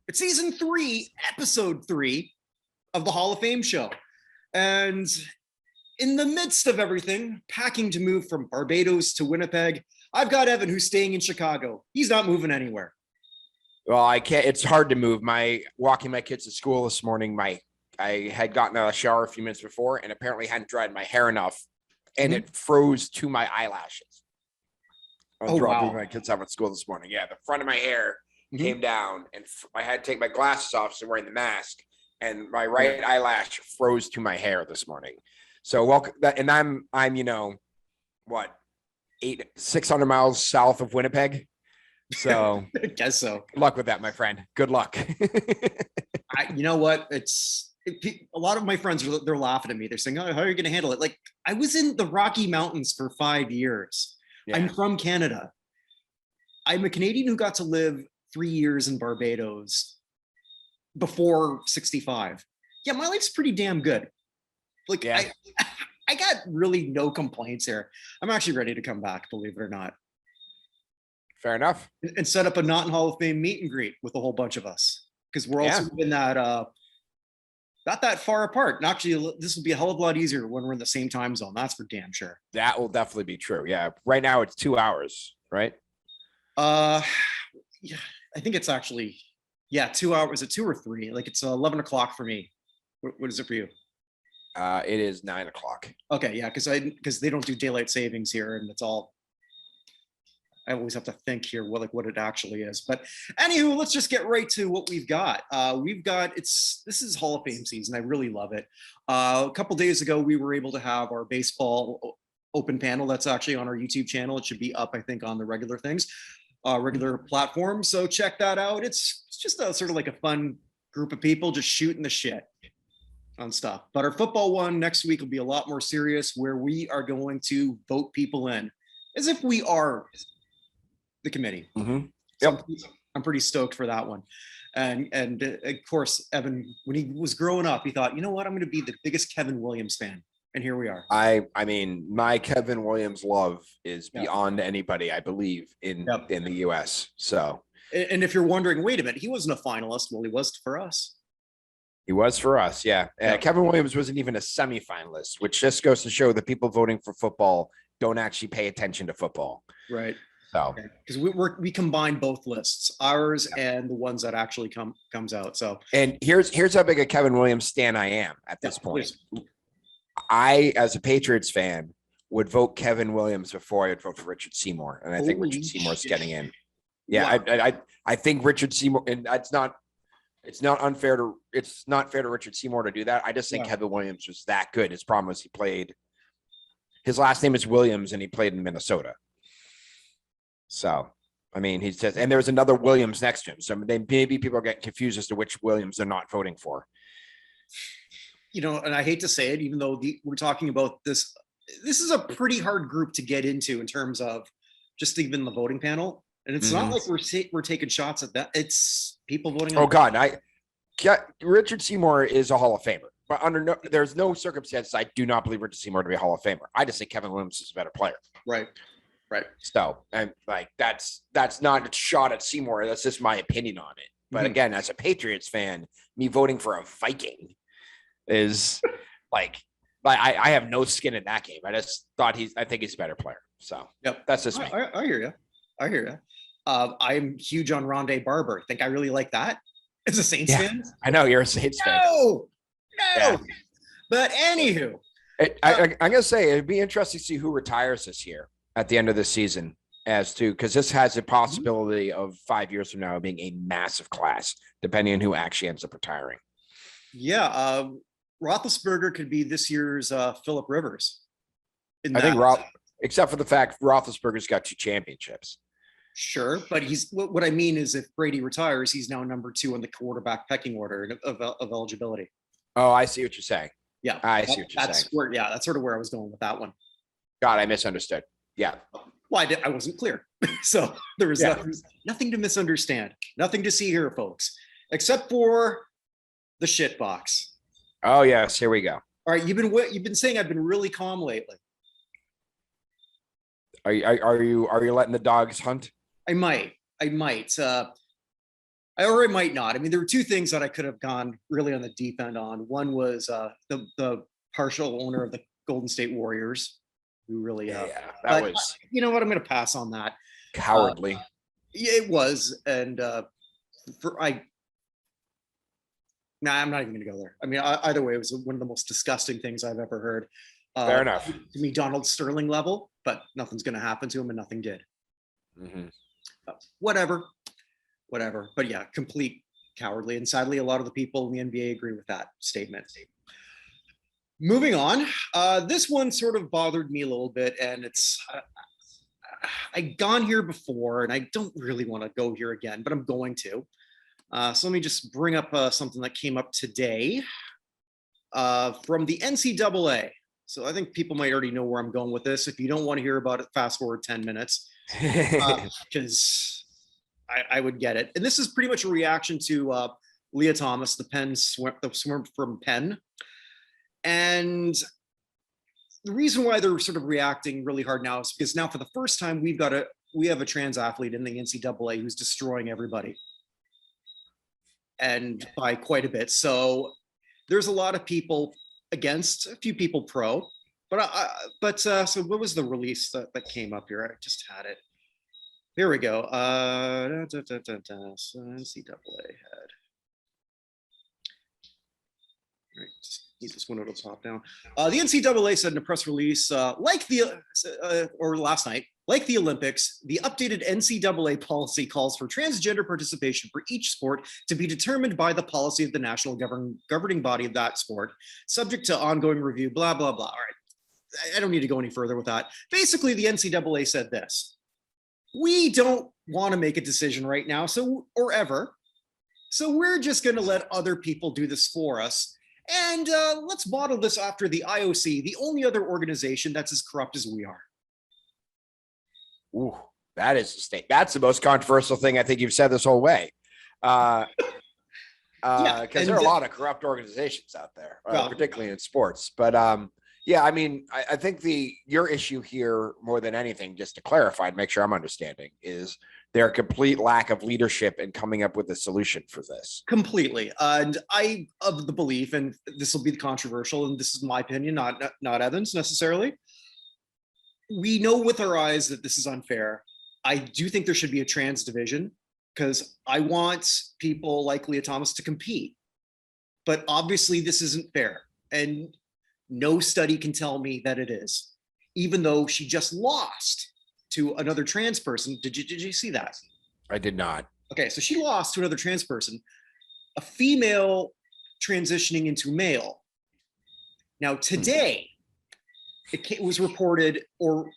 It's season 3, episode 3 of the Hall of Fame show. And in the midst of everything, packing to move from Barbados to Winnipeg, I've got Evan, who's staying in Chicago. He's not moving anywhere. Well, I can't. It's hard to move. Walking my kids to school this morning. I had gotten a shower a few minutes before, and apparently hadn't dried my hair enough, and it froze to my eyelashes. Dropping my kids off at school this morning. Yeah, the front of my hair came down, and I had to take my glasses off, so I'm wearing the mask, and my right eyelash froze to my hair this morning. So welcome, and I'm 600 miles south of Winnipeg. So I guess so. Good luck with that, my friend. Good luck. You know what? A lot of my friends, they're laughing at me. They're saying, "Oh, how are you going to handle it?" Like, I was in the Rocky Mountains for 5 years. Yeah. I'm from Canada. I'm a Canadian who got to live 3 years in Barbados before 65. Yeah, my life's pretty damn good. Like, yeah. I got really no complaints here. I'm actually ready to come back, believe it or not. Fair enough. And set up a Not in Hall of Fame meet and greet with a whole bunch of us, because we're also in that not that far apart. And actually, this will be a hell of a lot easier when we're in the same time zone. That's for damn sure. That will definitely be true. Yeah. Right now it's 2 hours, right? Yeah, I think it's actually 2 hours. Is it 2 or 3? Like, it's 11 o'clock for me. What is it for you? It is 9 o'clock. Okay, yeah, because they don't do daylight savings here, and it's all. I always have to think here what it actually is. But anywho, let's just get right to what we've got. This is Hall of Fame season. I really love it. A couple days ago, we were able to have our baseball open panel. That's actually on our YouTube channel. It should be up, I think, on the regular platform. So check that out. It's just a sort of like a fun group of people just shooting the shit on stuff. But our football one next week will be a lot more serious, where we are going to vote people in as if we are the committee. Yep. So I'm pretty stoked for that one. And of course, Evan, when he was growing up, he thought, you know what, I'm going to be the biggest Kevin Williams fan. And here we are. I mean, my Kevin Williams love is beyond anybody, I believe, in the US. So, and if you're wondering, wait a minute, he wasn't a finalist. Well, he was for us. He was for us. Yeah. Kevin Williams wasn't even a semifinalist, which just goes to show that people voting for football don't actually pay attention to football. Right. So, because we combine both lists, ours and the ones that actually comes out. So, and here's how big a Kevin Williams stan I am at this point. Please. I, as a Patriots fan, would vote Kevin Williams before I would vote for Richard Seymour, and I think Richard Seymour's getting in. Yeah, wow. I think Richard Seymour, and it's not fair to Richard Seymour to do that. I just think Kevin Williams was that good. His problem was his last name is Williams, and he played in Minnesota. So, I mean, he says, and there's another Williams next to him. So maybe people are getting confused as to which Williams they're not voting for. You know, and I hate to say it, even though we're talking about this is a pretty hard group to get into in terms of just even the voting panel. And it's not like we're taking shots at that. It's people voting. Oh God, Richard Seymour is a Hall of Famer, but there's no circumstances I do not believe Richard Seymour to be a Hall of Famer. I just think Kevin Williams is a better player. Right. So, and like that's not a shot at Seymour. That's just my opinion on it. But again, as a Patriots fan, me voting for a Viking is like I have no skin in that game. I just thought I think he's a better player. So that's just me. I hear you. I'm huge on Rondé Barber. Think I really like that as a Saints fan? I know you're a Saints fan. No. Yeah. But anywho, I'm gonna say it'd be interesting to see who retires this year at the end of the season, because this has a possibility of 5 years from now being a massive class, depending on who actually ends up retiring. Yeah, Roethlisberger could be this year's Phillip Rivers. I think except for the fact Roethlisberger's got 2 championships. Sure, but what I mean is, if Brady retires, he's now number 2 on the quarterback pecking order of eligibility. Oh, I see what you're saying. Yeah, I see what you're saying. That's sort of where I was going with that one. God, I misunderstood. Yeah. Well, I wasn't clear. So there was nothing to misunderstand, nothing to see here, folks, except for the shit box. Oh yes, here we go. All right, you've been saying I've been really calm lately. Are you letting the dogs hunt? I might. or I might not. I mean, there were two things that I could have gone really on the deep end on. One was the partial owner of the Golden State Warriors, who really, Yeah, that but was you know what? I'm going to pass on that. cowardly. Yeah, it was, and I'm not even going to go there. I mean, either way, it was one of the most disgusting things I've ever heard. Fair enough. To me, Donald Sterling level, but nothing's going to happen to him, and nothing did. Mhm. Whatever. But yeah, complete cowardly. And sadly, a lot of the people in the NBA agree with that statement. Moving on, this one sort of bothered me a little bit, and it's I've gone here before, and I don't really want to go here again, but I'm going to. So let me just bring up something that came up today from the NCAA. So I think people might already know where I'm going with this. If you don't want to hear about it, fast forward 10 minutes, because I would get it. And this is pretty much a reaction to Leah Thomas, the swimmer from Penn. And the reason why they're sort of reacting really hard now is because now for the first time we have a trans athlete in the NCAA who's destroying everybody, and by quite a bit. So there's a lot of people against, a few people pro, but so what was the release that came up here? I just had it. Here we go. So NCAA had. Right, just need this window to top down. The NCAA said in a press release, last night, like the Olympics, the updated NCAA policy calls for transgender participation for each sport to be determined by the policy of the national governing body of that sport, subject to ongoing review, blah, blah, blah. All right, I don't need to go any further with that. Basically, the NCAA said this: we don't want to make a decision right now, or ever. So we're just going to let other people do this for us. And let's model this after the IOC, the only other organization that's as corrupt as we are. Ooh, that is a state. That's the most controversial thing I think you've said this whole way. Because there are a lot of corrupt organizations out there, particularly in sports. But yeah, I mean, I think your issue here, more than anything, just to clarify and make sure I'm understanding, is their complete lack of leadership in coming up with a solution for this. Completely. And I of the belief, and this will be controversial, and this is my opinion, not Evan's necessarily. We know with our eyes that this is unfair. I do think there should be a trans division, because I want people like Leah Thomas to compete. But obviously this isn't fair. And no study can tell me that it is, even though she just lost to another trans person. Did you see that? I did not. Okay, so she lost to another trans person, a female transitioning into male. Now today, it was reported or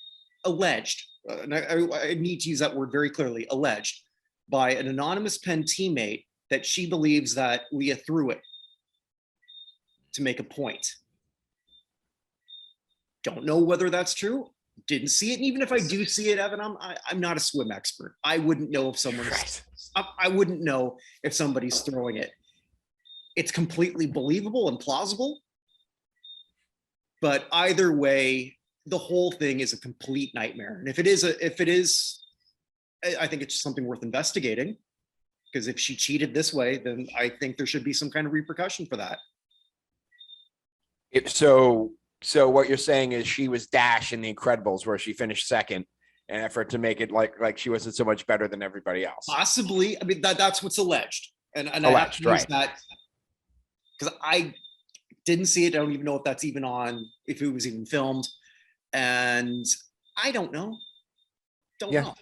alleged, and I need to use that word very clearly, alleged, by an anonymous Penn teammate that she believes that Leah threw it to make a point. Don't know whether that's true. Didn't see it. And even if I do see it, Evan, I'm not a swim expert. I wouldn't know if someone's, I wouldn't know if somebody's throwing it. It's completely believable and plausible. But either way, the whole thing is a complete nightmare. And if it is, I think it's something worth investigating, because if she cheated this way, then I think there should be some kind of repercussion for that. So what you're saying is she was Dash in The Incredibles, where she finished second, in an effort to make it like she wasn't so much better than everybody else. Possibly. I mean, that's what's alleged. And alleged, I have to use that because I didn't see it. I don't even know if that's even on, if it was even filmed. And I don't know. Don't know.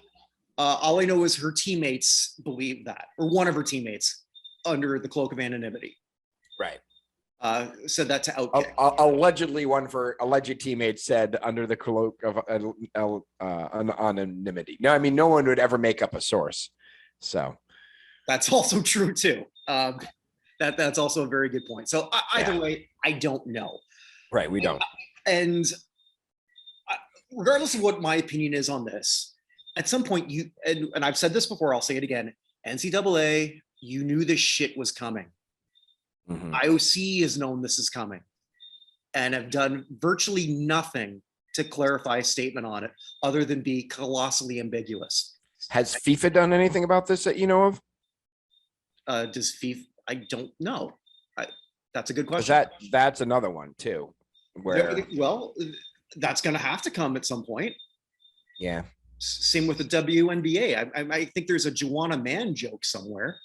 All I know is her teammates believe that, or one of her teammates, under the cloak of anonymity. Right. Said that to Outkick. Allegedly, one for alleged teammates said under the cloak of anonymity. No, I mean, no one would ever make up a source. So that's also true too. That's also a very good point. So either way, I don't know. Right, we don't. And regardless of what my opinion is on this, at some point and I've said this before, I'll say it again, NCAA, you knew this shit was coming. Mm-hmm. IOC has known this is coming and have done virtually nothing to clarify a statement on it other than be colossally ambiguous. Has FIFA done anything about this that you know of? Does FIFA? I don't know. That's a good question. That's another one too, where Well, that's going to have to come at some point. yeah. Same with the WNBA. I think there's a Joanna Man joke somewhere.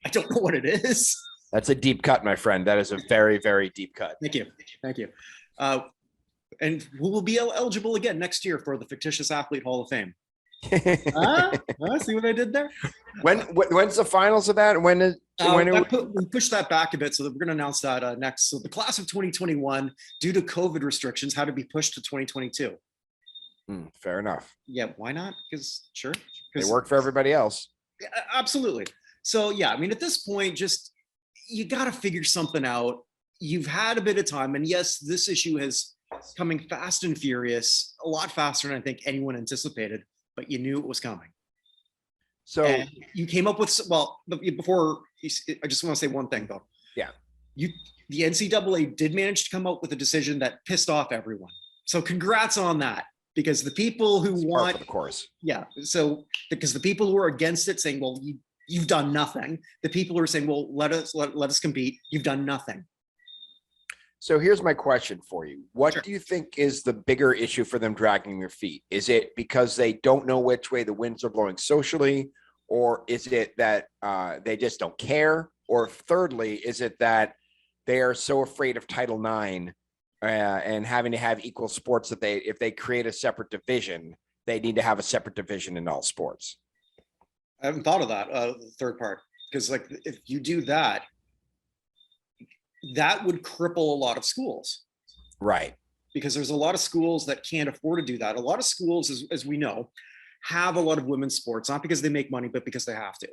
I don't know what it is. That's a deep cut, my friend. That is a very, very deep cut. Thank you. Thank you. And we will be eligible again next year for the Fictitious Athlete Hall of Fame. See what I did there? When's the finals of that? We pushed that back a bit, so that we're going to announce that next. So the class of 2021, due to COVID restrictions, had to be pushed to 2022. Fair enough. Yeah, why not? Because sure, they work for everybody else. Yeah, absolutely. So yeah, I mean, at this point, just you got to figure something out. You've had a bit of time, and yes, this issue is coming fast and furious, a lot faster than I think anyone anticipated. But you knew it was coming. So and you came up with before. I just want to say one thing though. Yeah, the NCAA did manage to come up with a decision that pissed off everyone. So congrats on that. Because the people who want, of course, yeah. So because the people who are against it saying, "Well, you've done nothing," the people who are saying, "Well, let us compete," you've done nothing. So here's my question for you: what do you think is the bigger issue for them dragging their feet? Is it because they don't know which way the winds are blowing socially, or is it that they just don't care, or thirdly, is it that they are so afraid of Title IX? And having to have equal sports that if they create a separate division, they need to have a separate division in all sports. I haven't thought of that the third part, because like if you do that, that would cripple a lot of schools, right? Because there's a lot of schools that can't afford to do that. A lot of schools, as we know, have a lot of women's sports, not because they make money, but because they have to.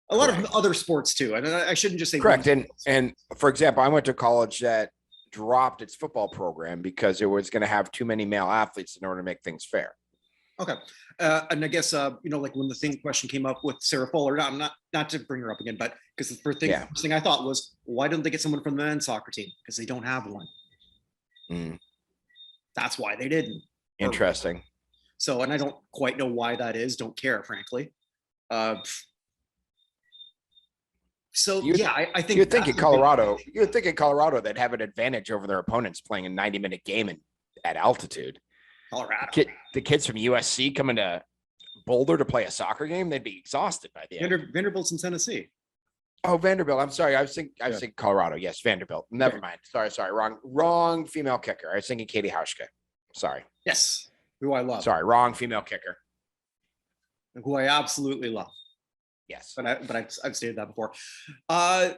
A lot of other sports too, and I shouldn't just say correct. And for example, I went to college that dropped its football program because it was going to have too many male athletes in order to make things fair. Okay. And I guess, like when the question came up with Sarah Fuller, not to bring her up again, but because the first thing I thought was, why don't they get someone from the men's soccer team? Because they don't have one. That's why they didn't. Interesting. So, and I don't quite know why that is. Don't care, frankly. I think you'd think in Colorado they'd have an advantage over their opponents playing a 90-minute game at altitude. Colorado. The kids from USC coming to Boulder to play a soccer game, they'd be exhausted by the end. Vanderbilt's in Tennessee. Oh, Vanderbilt. I'm sorry. I was thinking Colorado. Yes, Vanderbilt. Never mind. Sorry. Wrong female kicker. I was thinking Katie Hauschka. Sorry. Yes. Who I love. Sorry, wrong female kicker. Who I absolutely love. Yes. But I've stated that before. I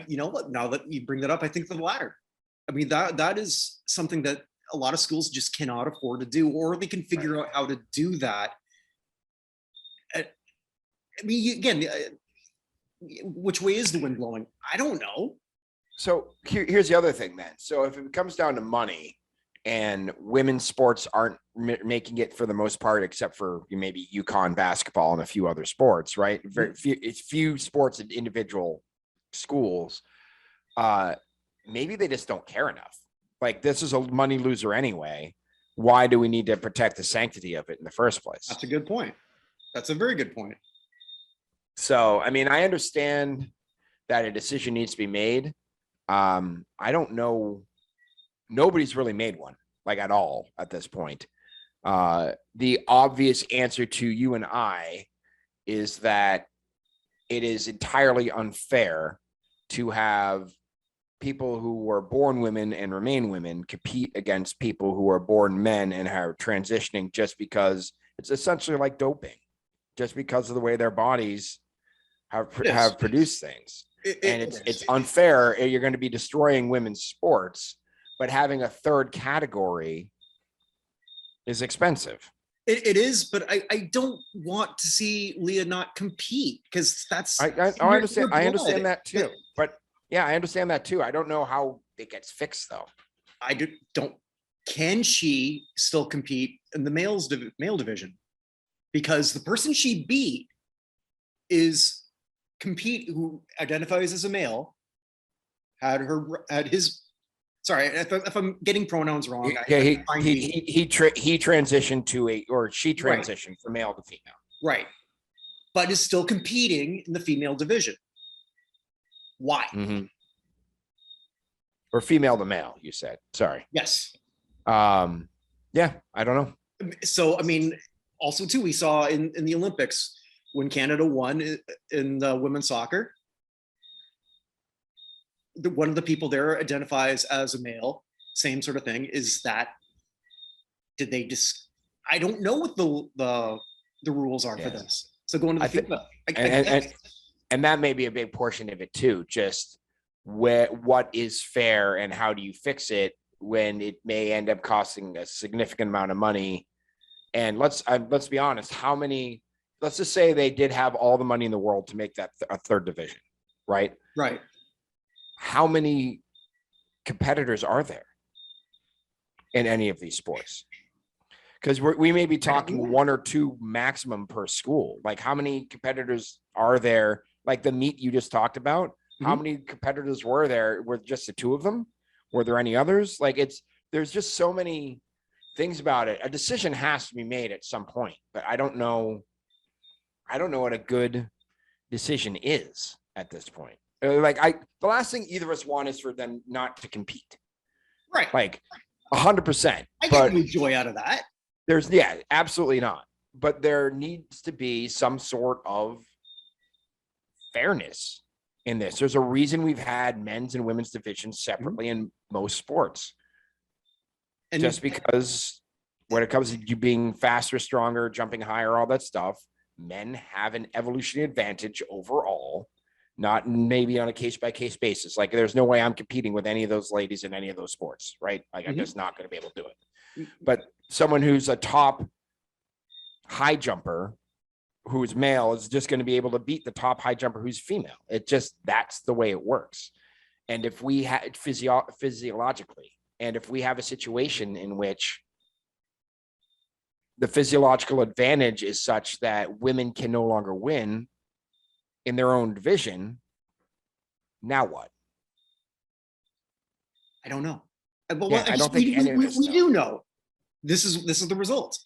now that you bring that up, I think the latter. I mean, that is something that a lot of schools just cannot afford to do, or they can figure out how to do that. I mean, again, which way is the wind blowing? I don't know. So here's the other thing then. So if it comes down to money and women's sports aren't making it for the most part, except for maybe UConn basketball and a few other sports, right? Very few sports in individual schools. Maybe they just don't care enough. Like, this is a money loser anyway. Why do we need to protect the sanctity of it in the first place? That's a good point. That's a very good point. So, I mean, I understand that a decision needs to be made. I don't know. Nobody's really made one, like, at all at this point. The obvious answer to you and I is that it is entirely unfair to have people who were born women and remain women compete against people who are born men and are transitioning, just because it's essentially like doping, just because of the way their bodies have produced things. It's unfair. You're going to be destroying women's sports, but having a third category is expensive. It is, but I don't want to see Leah not compete, because that's I understand. I understand that too. But yeah, I understand that too. I don't know how it gets fixed though. Don't. Can she still compete in the male division? Because the person she beat who identifies as a male, had his. Sorry, if I'm getting pronouns wrong. Yeah, he transitioned to she transitioned from male to female. Right. but is still competing in the female division. Why? Or female to male, you said. Sorry. Yes. Yeah, I don't know. So, I mean, also too, we saw in the Olympics when Canada won in women's soccer, one of the people there identifies as a male, same sort of thing. Is that, did they just, I don't know what the rules are for this. So going to the FIFA. And that may be a big portion of it too. Just what is fair and how do you fix it when it may end up costing a significant amount of money. And let's be honest, let's just say they did have all the money in the world to make that a third division, right? Right. How many competitors are there in any of these sports? Because we may be talking 1 or 2 maximum per school. Like, how many competitors are there? Like the meet you just talked about, how many competitors were there? Were just the 2 of them? Were there any others? Like, there's just so many things about it. A decision has to be made at some point, but I don't know what a good decision is at this point. The last thing either of us want is for them not to compete. Right. Like 100%. I get no joy out of that. Absolutely not. But there needs to be some sort of fairness in this. There's a reason we've had men's and women's divisions separately in most sports. And just because when it comes to you being faster, stronger, jumping higher, all that stuff, men have an evolutionary advantage overall, not maybe on a case-by-case basis. Like, there's no way I'm competing with any of those ladies in any of those sports, right? Like, I'm just not going to be able to do it. But someone who's a top high jumper who's male is just going to be able to beat the top high jumper who's female. That's the way it works. And if we had physiologically, and if we have a situation in which the physiological advantage is such that women can no longer win in their own division, now what? I don't know. I don't think we do know. This is the result.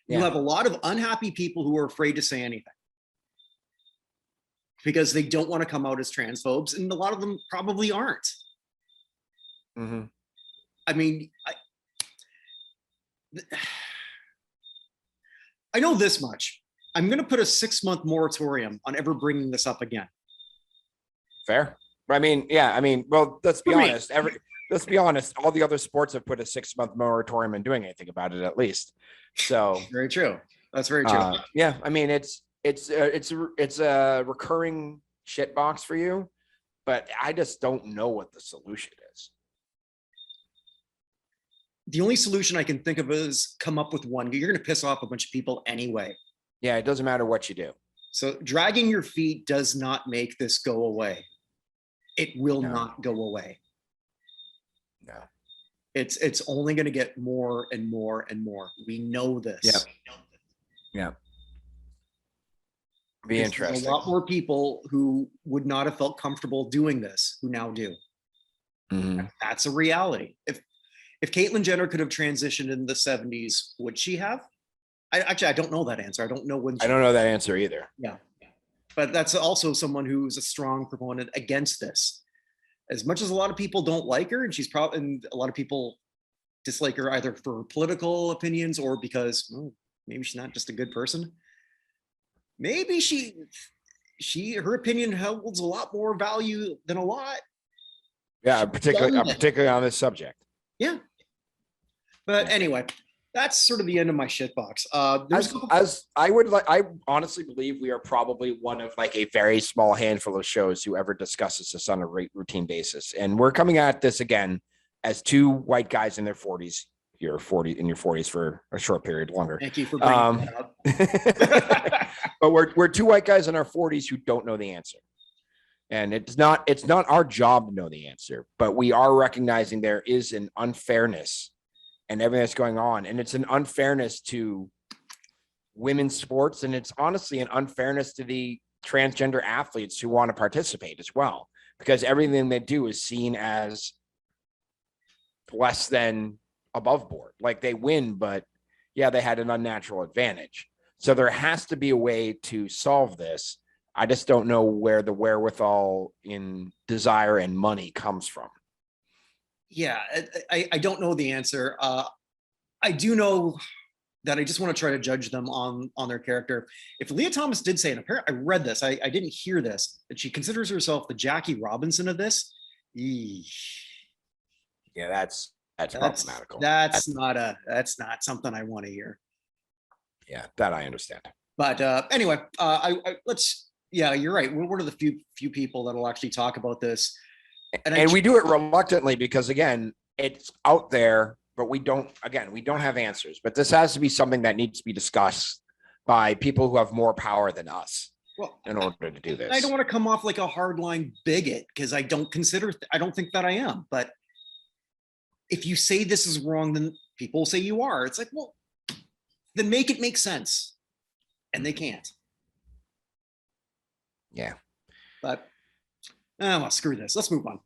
You have a lot of unhappy people who are afraid to say anything because they don't want to come out as transphobes, and a lot of them probably aren't. I mean, I know this much. I'm going to put a 6-month moratorium on ever bringing this up again. Fair. Well, let's be honest. Let's be honest. All the other sports have put a 6-month moratorium and doing anything about it, at least. So very true. That's very true. I mean, it's a recurring shit box for you, but I just don't know what the solution is. The only solution I can think of is come up with one. You're going to piss off a bunch of people anyway. Yeah, it doesn't matter what you do. So dragging your feet does not make this go away. It will not go away. No. It's only going to get more and more and more. We know this. Yeah. Be interesting. There's a lot more people who would not have felt comfortable doing this who now do. That's a reality. If Caitlyn Jenner could have transitioned in the 70s, would she have? I don't know that answer. I don't know when. I don't know that answer either. Yeah. But that's also someone who's a strong proponent against this. As much as a lot of people don't like her, and a lot of people dislike her either for political opinions or because maybe she's not just a good person. Maybe her opinion holds a lot more value than a lot. Yeah, particularly on this subject. Yeah. But anyway, that's sort of the end of my shit box. I honestly believe we are probably one of like a very small handful of shows who ever discusses this on a routine basis. And we're coming at this again as 2 white guys in their 40s. You're in your 40s for a short period longer. Thank you for bringing that up. But we're 2 white guys in our 40s who don't know the answer. And it's not our job to know the answer, but we are recognizing there is an unfairness and everything that's going on. And it's an unfairness to women's sports. And it's honestly an unfairness to the transgender athletes who want to participate as well, because everything they do is seen as less than above board. Like, they win, but they had an unnatural advantage. So there has to be a way to solve this. I just don't know where the wherewithal in desire and money comes from. Yeah, I don't know the answer. I do know that I just want to try to judge them on their character. If Leah Thomas did say, and apparently I read this, I didn't hear this, that she considers herself the Jackie Robinson of this. Eesh. Yeah, that's problematical. That's not something I want to hear. Yeah, that I understand. But anyway, let's. Yeah, you're right. We're one of the few people that will actually talk about this, and we do it reluctantly because again, it's out there, but we don't have answers. But this has to be something that needs to be discussed by people who have more power than us. Well, in order to do this, I don't want to come off like a hardline bigot because I don't think that I am. But if you say this is wrong, then people say you are. It's like, well, then make it make sense, and they can't. Yeah. But well, screw this. Let's move on.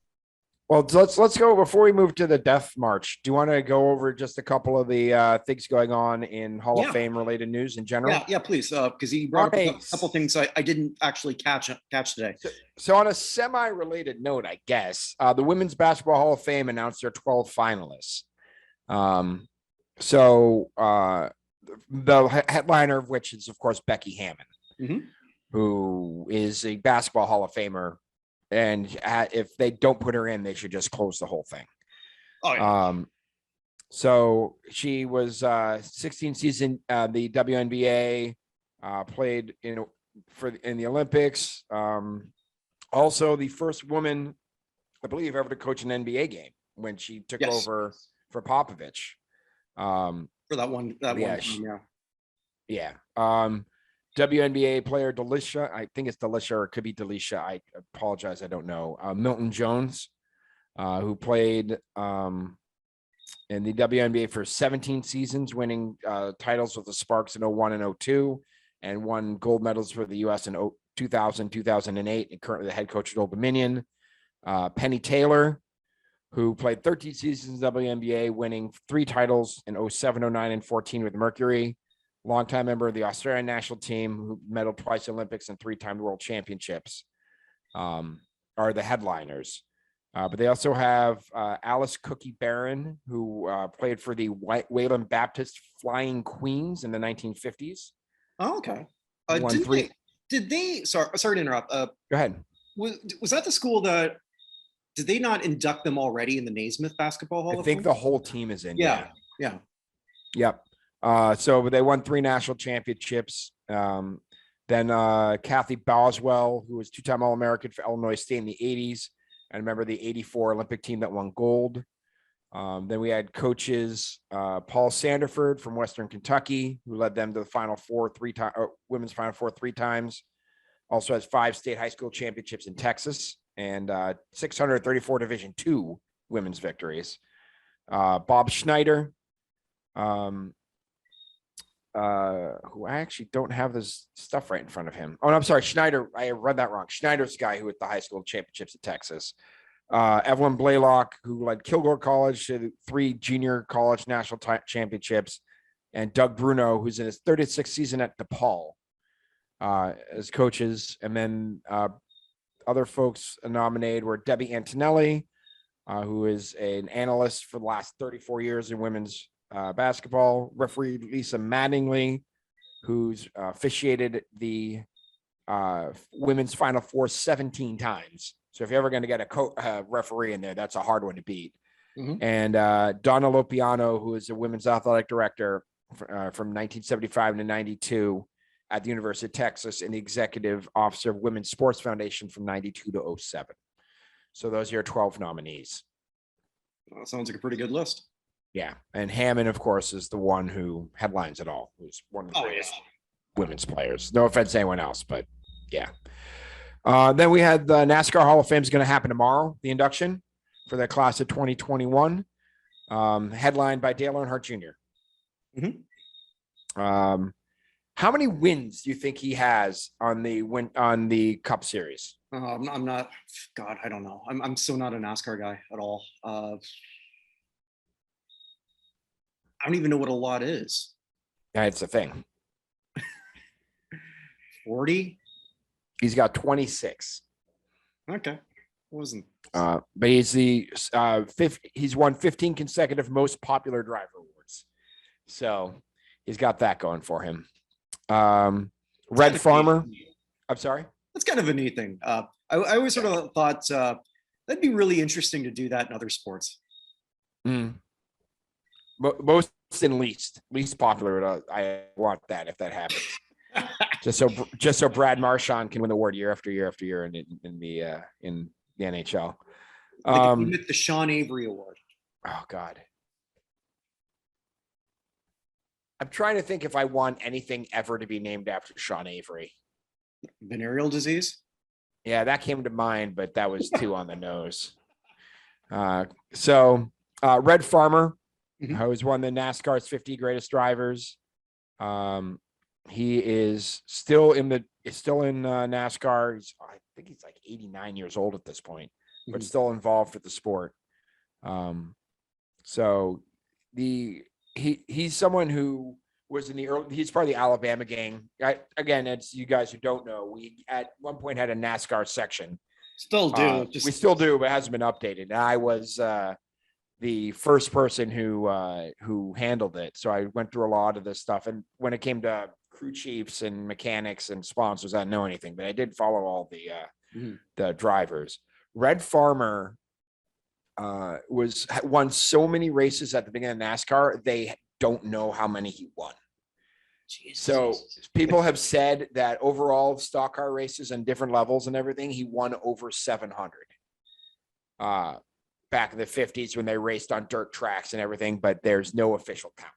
Well, let's go before we move to the death march. Do you want to go over just a couple of the things going on in Hall of Fame related news in general? Yeah, please. Because he brought up a couple things I didn't actually catch today. So on a semi-related note, I guess, the Women's Basketball Hall of Fame announced their 12 finalists. The headliner of which is, of course, Becky Hammon, who is a Basketball Hall of Famer. And if they don't put her in, they should just close the whole thing. Oh, yeah. So she was 16 season the WNBA, played in the Olympics. Also the first woman, I believe, ever to coach an NBA game when she took over for Popovich. For that one time, yeah. WNBA player Delisha, I think it's Delisha or it could be Delisha. I apologize, I don't know. Milton Jones, who played in the WNBA for 17 seasons, winning titles with the Sparks in 01 and 02, and won gold medals for the U.S. in 2000, 2008, and currently the head coach at Old Dominion. Penny Taylor, who played 13 seasons in WNBA, winning 3 titles in 07, 09, and 14 with Mercury. Longtime member of the Australian national team, who medaled twice Olympics and 3-time World Championships, are the headliners. But they also have Alice Cookie Barron, who played for the Wayland Baptist Flying Queens in the 1950s. Oh, okay. Did they? Sorry to interrupt. Go ahead. Was that the school that? Did they not induct them already in the Naismith Basketball Hall of Fame? I think the whole team is in. Yeah. Yep. So they won 3 national championships. Then Kathy Boswell, who was 2-time All-American for Illinois State in the 80s, and remember the 84 Olympic team that won gold. Then we had coaches Paul Sanderford from Western Kentucky, who led them to the Final Four women's Final Four 3 times. Also has 5 state high school championships in Texas and 634 Division II women's victories. Bob Schneider, who I actually don't have this stuff right in front of him. Oh, no, I'm sorry. Schneider. I read that wrong. Schneider's the guy who at the high school championships at Texas. Evelyn Blaylock, who led Kilgore College to 3 junior college national championships, and Doug Bruno, who's in his 36th season at DePaul as coaches. And then other folks nominated were Debbie Antonelli, who is an analyst for the last 34 years in women's basketball. Referee Lisa Mattingly, who's officiated the women's Final Four 17 times. So if you're ever going to get a referee in there, that's a hard one to beat. And Donna Lopiano, who is a women's athletic director from 1975 to 92 at the University of Texas, and the executive officer of Women's Sports Foundation from 92 to 07. So those are your 12 nominees. Well, sounds like a pretty good list. Yeah. And Hammond, of course, is the one who headlines it all, who's one of the greatest women's players. No offense to anyone else, but yeah. Then we had the NASCAR Hall of Fame is going to happen tomorrow, the induction for the class of 2021, headlined by Dale Earnhardt Jr. How many wins do you think he has on the Cup Series? I'm not. God, I don't know. I'm so not a NASCAR guy at all. I don't even know what a lot is. Yeah, it's a thing. 40. He's got 26. Okay. Wasn't. But he's he's won 15 consecutive most popular driver awards. So he's got that going for him. Red Farmer. I'm sorry. That's kind of a neat thing. I always sort of thought that'd be really interesting to do that in other sports. Most and least popular. I want that if that happens. just so Brad Marchand can win the award year after year after year in the NHL. Like the Sean Avery Award. Oh God. I'm trying to think if I want anything ever to be named after Sean Avery. Venereal disease? Yeah, that came to mind, but that was too on the nose. So Red Farmer, who's one of the NASCAR's 50 greatest drivers. He is still in NASCAR. I think he's like 89 years old at this point, but still involved with the sport. So he's someone who was in the early, he's part of the Alabama gang. Again, it's you guys who don't know, we at one point had a NASCAR section. Still do. We still do, but it hasn't been updated. And I was the first person who handled it. So I went through a lot of this stuff. And when it came to crew chiefs and mechanics and sponsors, I didn't know anything, but I did follow all the drivers. Red Farmer won so many races at the beginning of NASCAR, they don't know how many he won. Jesus. So people have said that overall stock car races and different levels and everything, he won over 700 back in the 50s when they raced on dirt tracks and everything, but there's no official count.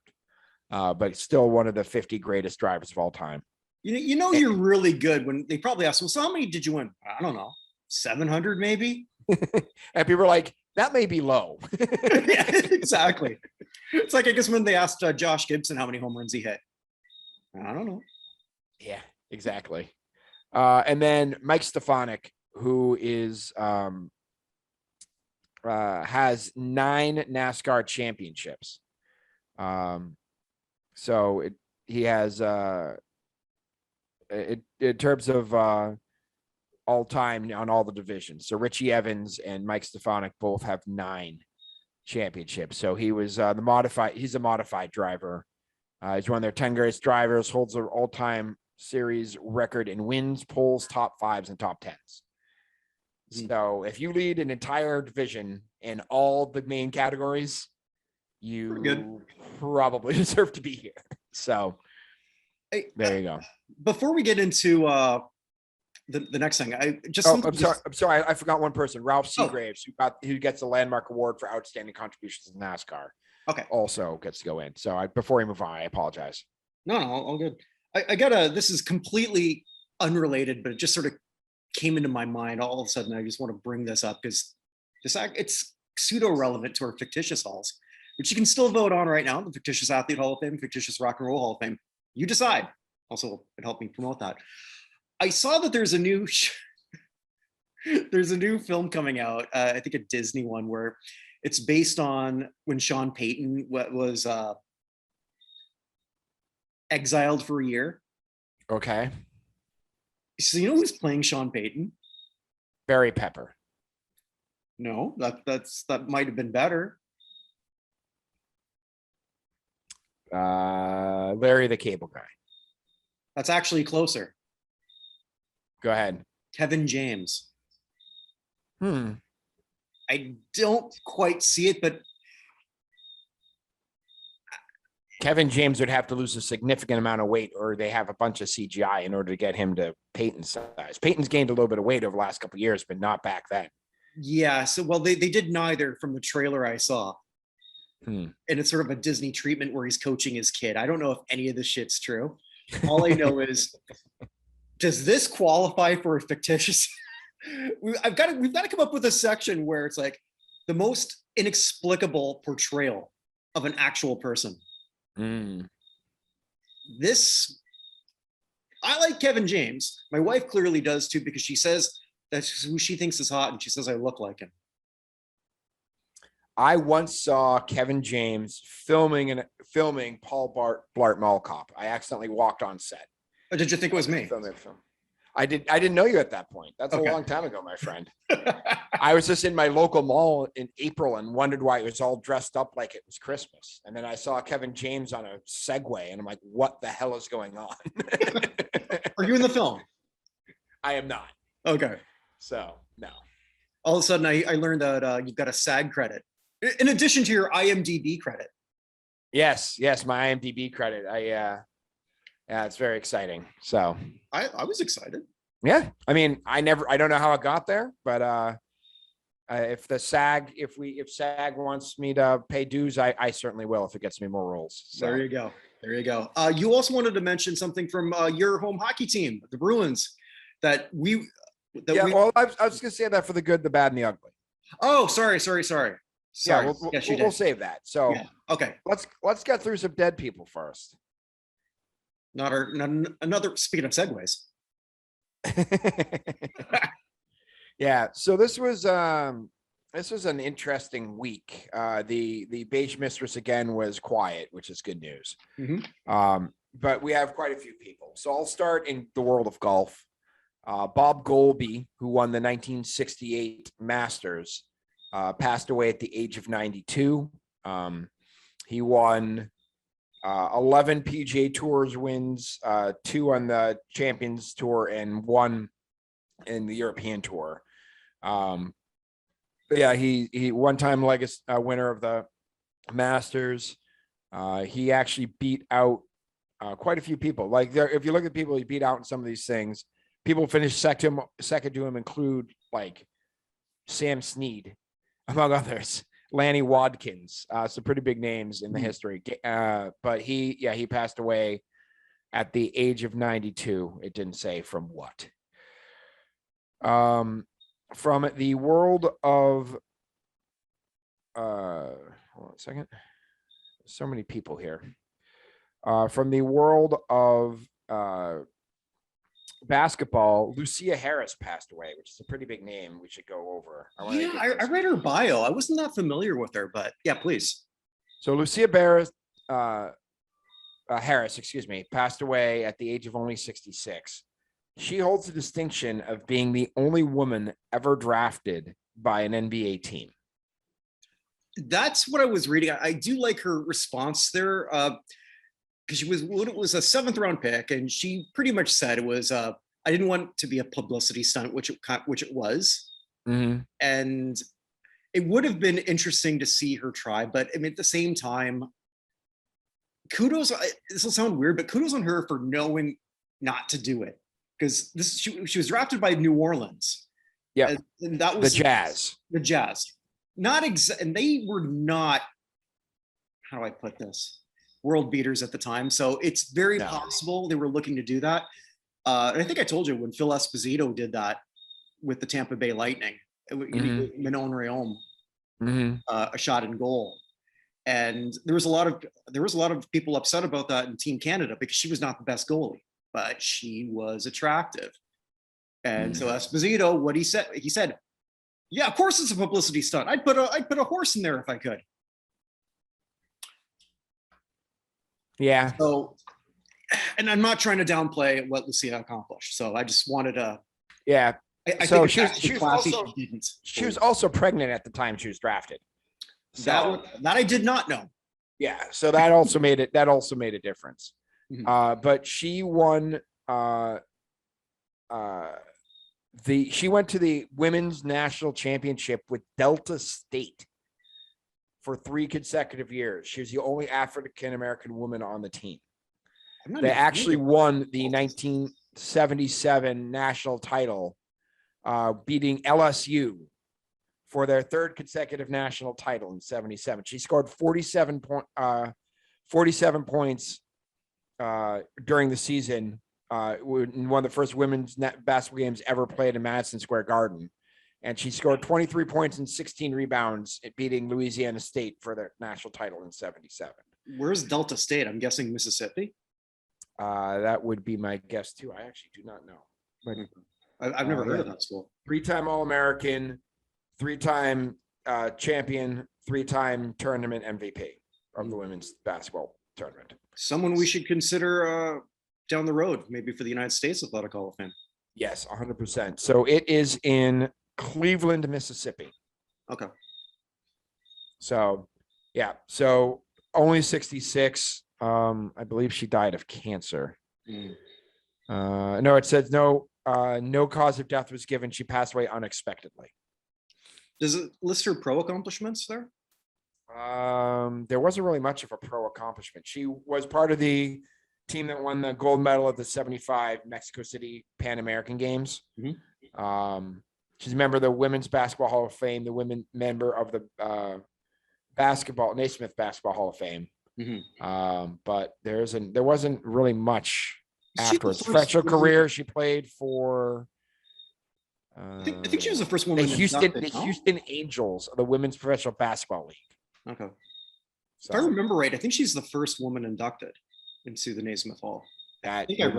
But still one of the 50 greatest drivers of all time. You know you're really good when they probably ask, well, so how many did you win? I don't know, 700 maybe? And people are like, that may be low. Yeah, exactly. It's like, I guess when they asked Josh Gibson how many home runs he hit. I don't know. Yeah, exactly. And then Mike Stefanik, who is has 9 NASCAR championships. So he has in terms of all time on all the divisions. So Richie Evans and Mike Stefanik both have 9 championships. So he was he's a modified driver. He's one of their 10 greatest drivers, holds their all-time series record in wins, poles, top 5s, and top 10s. So if you lead an entire division in all the main categories, you probably deserve to be here. So there you go. Before we get into the next thing, I'm sorry. I forgot one person, Ralph Seagraves, who gets the landmark award for outstanding contributions in NASCAR. Okay. Also gets to go in. So before we move on, I apologize. No, all good. I gotta, this is completely unrelated, but it just sort of came into my mind all of a sudden. I just want to bring this up because it's pseudo relevant to our fictitious halls, which you can still vote on right now. The Fictitious Athlete Hall of Fame, Fictitious Rock and Roll Hall of Fame. You decide. Also, it helped me promote that. I saw that there's a new film coming out. I think a Disney one where it's based on when Sean Payton was exiled for a year. Okay. So you know who's playing Sean Payton? Barry Pepper. No, that might have been better. Larry the Cable Guy. That's actually closer. Go ahead. Kevin James. I don't quite see it, but Kevin James would have to lose a significant amount of weight, or they have a bunch of CGI in order to get him to Peyton's size. Peyton's gained a little bit of weight over the last couple of years, but not back then. Yeah, so well, they did neither from the trailer I saw. And it's sort of a Disney treatment where he's coaching his kid. I don't know if any of this shit's true. All I know is, does this qualify for a fictitious? We've got to come up with a section where it's like the most inexplicable portrayal of an actual person. This, I like Kevin James. My wife clearly does too, because she says that's who she thinks is hot, and she says I look like him. I once saw Kevin James filming Paul Blart Mall Cop. I accidentally walked on set, Or did you think it was me? I didn't know you at that point. That's Okay. a long time ago, my friend. I was just in my local mall in April and wondered why it was all dressed up like it was Christmas. And then I saw Kevin James on a Segway and I'm like, what the hell is going on? Are you in the film? I am not. Okay. So no. All of a sudden I learned that you've got a SAG credit in addition to your IMDb credit. Yes, my IMDb credit. Yeah, it's very exciting. So I was excited. Yeah. I mean, I don't know how it got there, but if SAG wants me to pay dues, I certainly will if it gets me more roles. So. There you go. You also wanted to mention something from your home hockey team, the Bruins, well, I was gonna say that for the good, the bad, and the ugly. Oh, sorry. Yeah, we'll save that. So yeah. Okay. Let's get through some dead people first. Not another. Speaking of segues. Yeah. So this was an interesting week. The beige mistress again was quiet, which is good news. Mm-hmm. But we have quite a few people. So I'll start in the world of golf. Bob Golby, who won the 1968 Masters, passed away at the age of 92. He won 11 PGA Tours wins, 2 on the Champions Tour and 1 in the European Tour. But yeah, he one-time legacy winner of the Masters. He actually beat out quite a few people. Like if you look at people he beat out in some of these things, people finished second to him include like Sam Snead, among others. Lanny Wadkins, some pretty big names in the history. But he passed away at the age of 92. It didn't say from what. From the world of, hold on a second. So many people here. From the world of basketball, Lucia Harris passed away, which is a pretty big name we should go over. I read her bio. I wasn't that familiar with her, but yeah, please. So Lucia Harris, passed away at the age of only 66. She holds the distinction of being the only woman ever drafted by an NBA team. That's what I was reading. I do like her response there. Because it was a 7th round pick, and she pretty much said it was I didn't want to be a publicity stunt, which it was, and it would have been interesting to see her try. But I mean, at the same time, kudos. This will sound weird, but kudos on her for knowing not to do it, because she was drafted by New Orleans. Yeah, and that was the Jazz. And they were not. How do I put this? World beaters at the time, so it's very possible they were looking to do that. And I think I told you when Phil Esposito did that with the Tampa Bay Lightning, Manon Rhéaume, a shot in goal, and there was a lot of people upset about that in Team Canada because she was not the best goalie, but she was attractive. And so Esposito, what he said, yeah, of course it's a publicity stunt. I'd put a horse in there if I could. Yeah. So, and I'm not trying to downplay what Lucia accomplished. So I just wanted to. Yeah. I so think she was also pregnant at the time she was drafted. So, that I did not know. Yeah. So that also made a difference. But she won. She went to the women's national championship with Delta State for 3 consecutive years. She was the only African-American woman on the team. They actually won the 1977 national title, beating LSU for their 3rd consecutive national title in 77. She scored 47 points during the season, in one of the first women's basketball games ever played in Madison Square Garden. And she scored 23 points and 16 rebounds, beating Louisiana State for their national title in 77. Where's Delta State? I'm guessing Mississippi. That would be my guess too. I actually do not know. But I've never heard of that school. 3-time All-American, 3-time champion, 3-time tournament MVP of the women's basketball tournament. Someone we should consider down the road, maybe for the United States Athletic Hall of Fame. Yes, 100%. So it is in Cleveland, Mississippi. Okay. So, yeah. So only 66. I believe she died of cancer. No, it says no cause of death was given. She passed away unexpectedly. Does it list her pro accomplishments there? There wasn't really much of a pro accomplishment. She was part of the team that won the gold medal at the 75 Mexico City Pan American Games. She's a member of the Women's Basketball Hall of Fame, the women member of the Naismith Basketball Hall of Fame. But there wasn't really much afterwards. Professional career, she played for I think she was the first woman. The Houston Angels of the Women's Professional Basketball League. Okay. So, if I remember right, I think she's the first woman inducted into the Naismith Hall. That would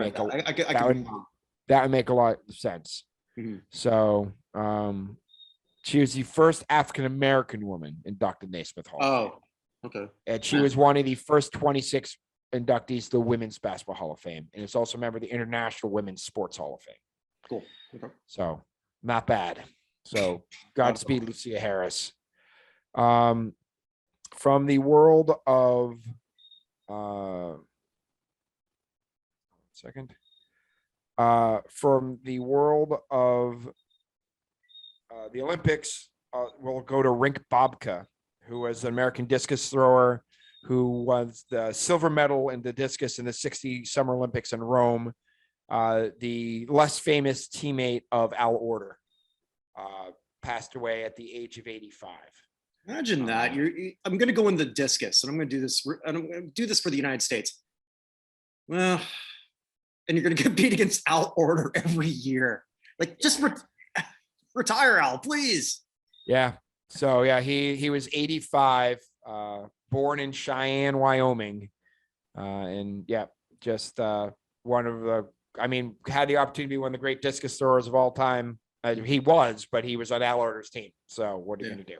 make a lot of sense. So she was the first African American woman inducted Naismith Hall. Oh, okay. And she was one of the first 26 inductees to the Women's Basketball Hall of Fame, and is also a member of the International Women's Sports Hall of Fame. Cool. Okay. So not bad. So Godspeed, Lucia Harris. From the world of from the world of the Olympics, we'll go to Rink Bobka, who was an American discus thrower, who was the silver medal in the discus in the 60 Summer Olympics in Rome. The less famous teammate of Al Order, passed away at the age of 85. Imagine that. I'm going to go in the discus, and I'm going to do this. And I'm going to do this for the United States. Well, and you're going to compete against Al Order every year. Like, just retire, Al, please. Yeah. So yeah, he was 85, born in Cheyenne, Wyoming, and yeah, just one of the. I mean, had the opportunity to be one of the great discus throwers of all time. He was, but he was on Al Order's team. So what are you going to do?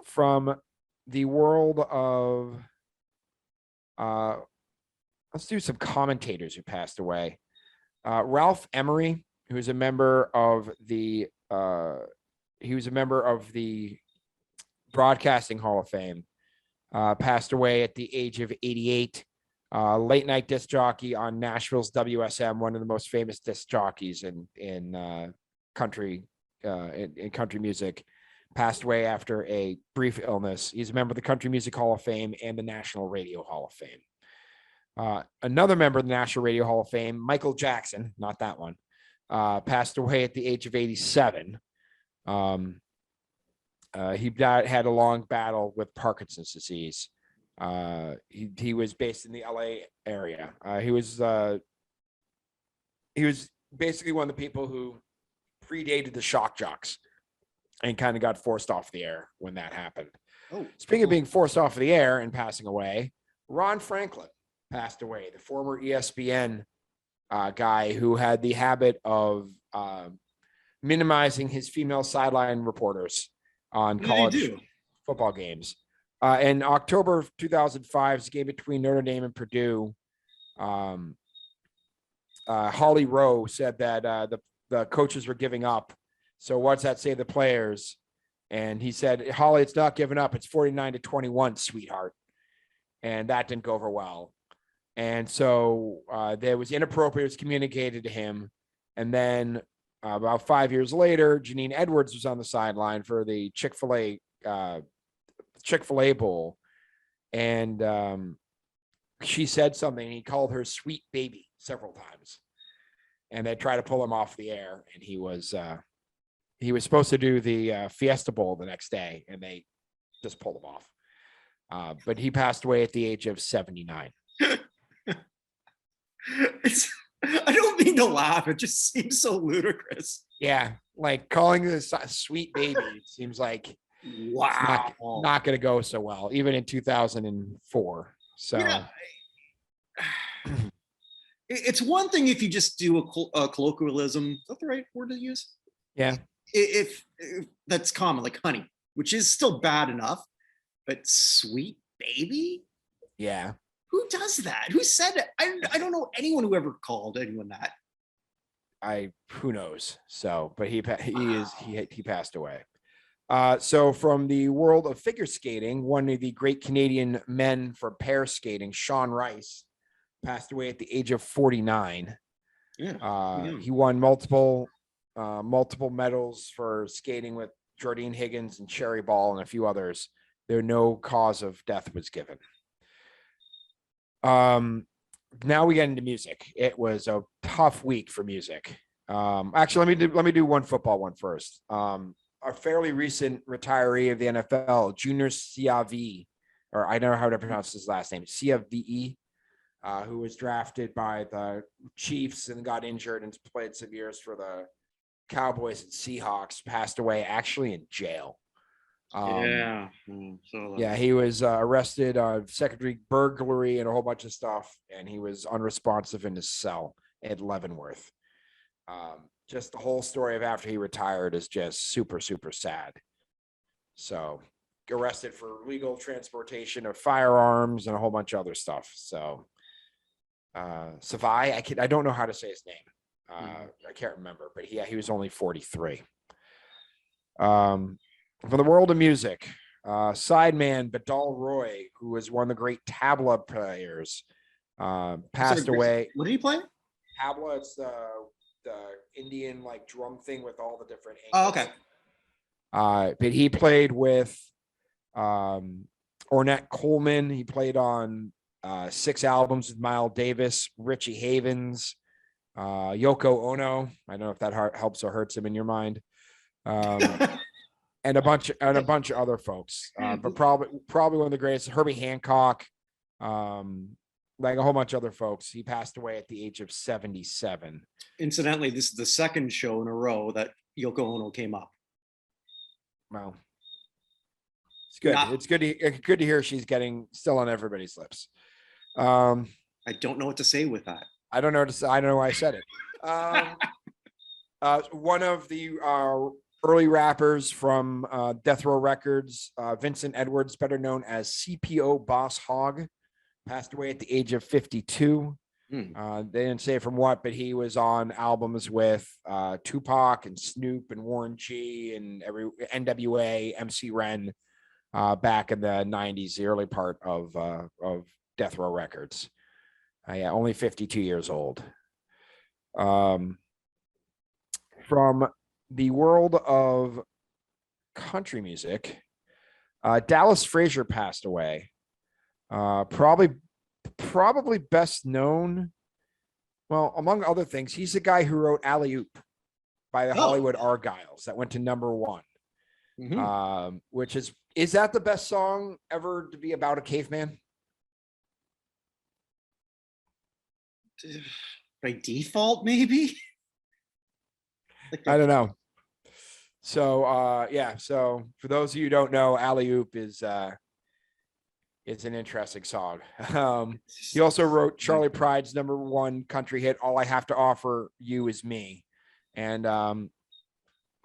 From the world of, let's do some commentators who passed away. Ralph Emery, who was a member of the, Broadcasting Hall of Fame, passed away at the age of 88. Late night disc jockey on Nashville's WSM, one of the most famous disc jockeys in country music, passed away after a brief illness. He's a member of the Country Music Hall of Fame and the National Radio Hall of Fame. Another member of the National Radio Hall of Fame, Michael Jackson, not that one, passed away at the age of 87. He had a long battle with Parkinson's disease. He was based in the LA area. He was basically one of the people who predated the shock jocks and kind of got forced off the air when that happened. Speaking of being forced off the air and passing away, Ron Franklin passed away, the former ESPN guy who had the habit of minimizing his female sideline reporters on college football games. In October of 2005, the game between Notre Dame and Purdue, Holly Rowe said that the coaches were giving up. So what's that say to the players? And he said, Holly, it's not giving up. It's 49-21, sweetheart. And that didn't go over well. And so there was inappropriate, it was communicated to him. And then about 5 years later, Janine Edwards was on the sideline for the Chick-fil-A Bowl. And she said something. He called her sweet baby several times. And they tried to pull him off the air. And he was supposed to do the Fiesta Bowl the next day. And they just pulled him off. But he passed away at the age of 79. I don't mean to laugh. It just seems so ludicrous. Yeah. Like calling this a sweet baby seems like wow, not going to go so well, even in 2004. So it's one thing if you just do a colloquialism. Is that the right word to use? Yeah. If that's common, like honey, which is still bad enough, but sweet baby. Yeah. Who does that? Who said it? I don't know anyone who ever called anyone that. Who knows? So, but he passed away. So from the world of figure skating, one of the great Canadian men for pair skating, Sean Rice, passed away at the age of 49. He won multiple medals for skating with Jordine Higgins and Cherry Ball and a few others. There no cause of death was given. Now we get into music. It was a tough week for music. Actually, let me do one football one first. A fairly recent retiree of the NFL, Junior Ciavi, or I don't know how to pronounce his last name, Ciave, who was drafted by the Chiefs and got injured and played some years for the Cowboys and Seahawks, passed away actually in jail. He was arrested on second-degree burglary and a whole bunch of stuff, and he was unresponsive in his cell at Leavenworth. Just the whole story of after he retired is just super, super sad. So arrested for illegal transportation of firearms and a whole bunch of other stuff. So Savai, I don't know how to say his name. I can't remember, but he was only 43. From the world of music, sideman Badal Roy, who was one of the great tabla players, passed away. What did he play? Tabla, it's the Indian like drum thing with all the different angles. Oh, okay. But he played with Ornette Coleman. He played on 6 albums with Miles Davis, Richie Havens, Yoko Ono. I don't know if that helps or hurts him in your mind. And a bunch of other folks. But probably one of the greatest, Herbie Hancock. Like a whole bunch of other folks. He passed away at the age of 77. Incidentally, this is the second show in a row that Yoko Ono came up. Well, it's good. It's good to hear she's getting still on everybody's lips. I don't know what to say with that. I don't know what to say. I don't know why I said it. One of the early rappers from Death Row Records, Vincent Edwards, better known as CPO Boss Hogg, passed away at the age of 52. They didn't say from what, but he was on albums with Tupac and Snoop and Warren G and every NWA, MC Ren, back in the 90s, the early part of Death Row Records. Only 52 years old. From the world of country music, Dallas Frazier passed away. Probably best known, well, among other things, he's the guy who wrote Alley Oop by the Hollywood Argyles that went to #1. Which is that the best song ever to be about a caveman? By default, maybe. I don't know. So so for those of you who don't know, Alley Oop is an interesting song. He also wrote Charlie Pride's #1 country hit, All I Have to Offer You Is Me, and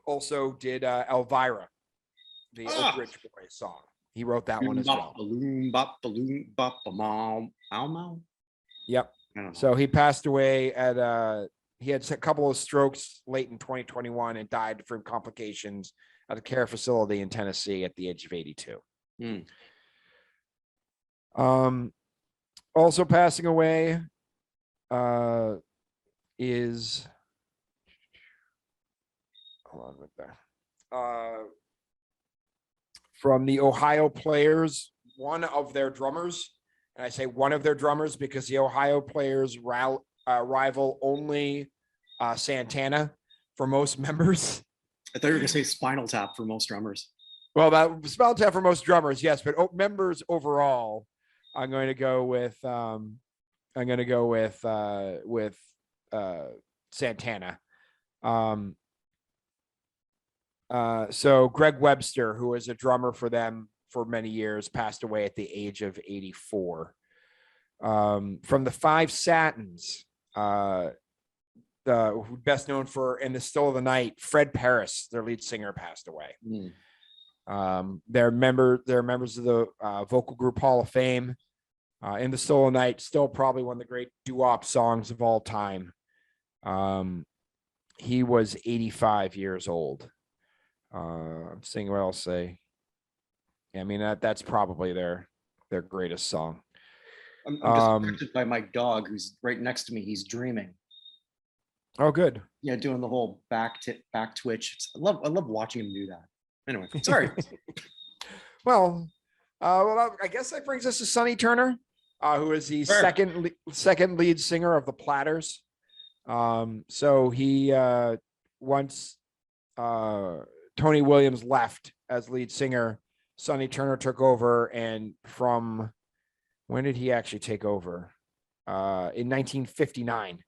also did Elvira, the Oak Ridge Boys song. He wrote that one as well. Yep. So he passed away he had a couple of strokes late in 2021 and died from complications at a care facility in Tennessee at the age of 82. Also passing away is from the Ohio Players, one of their drummers. And I say one of their drummers because the Ohio Players rival only Santana for most members. I thought you were going to say Spinal Tap for most drummers. Well, that Spinal Tap for most drummers, yes, but members overall, I'm going to go with Santana. So Greg Webster, who was a drummer for them for many years, passed away at the age of 84. From the Five Satins, best known for In the Still of the Night, Fred Paris, their lead singer, passed away. They're members of the vocal group Hall of Fame. In the Solo Night, still probably one of the great doo-wop songs of all time. He was 85 years old. I'm seeing what else say. I mean, that's probably their greatest song. I'm distracted by my dog who's right next to me. He's dreaming. Oh, good. Yeah, doing the whole back twitch. I love watching him do that. Anyway, sorry. Well, I guess that brings us to Sonny Turner, who is the second lead singer of the Platters. So he once Tony Williams left as lead singer, Sonny Turner took over, and from when did he actually take over? In 1959.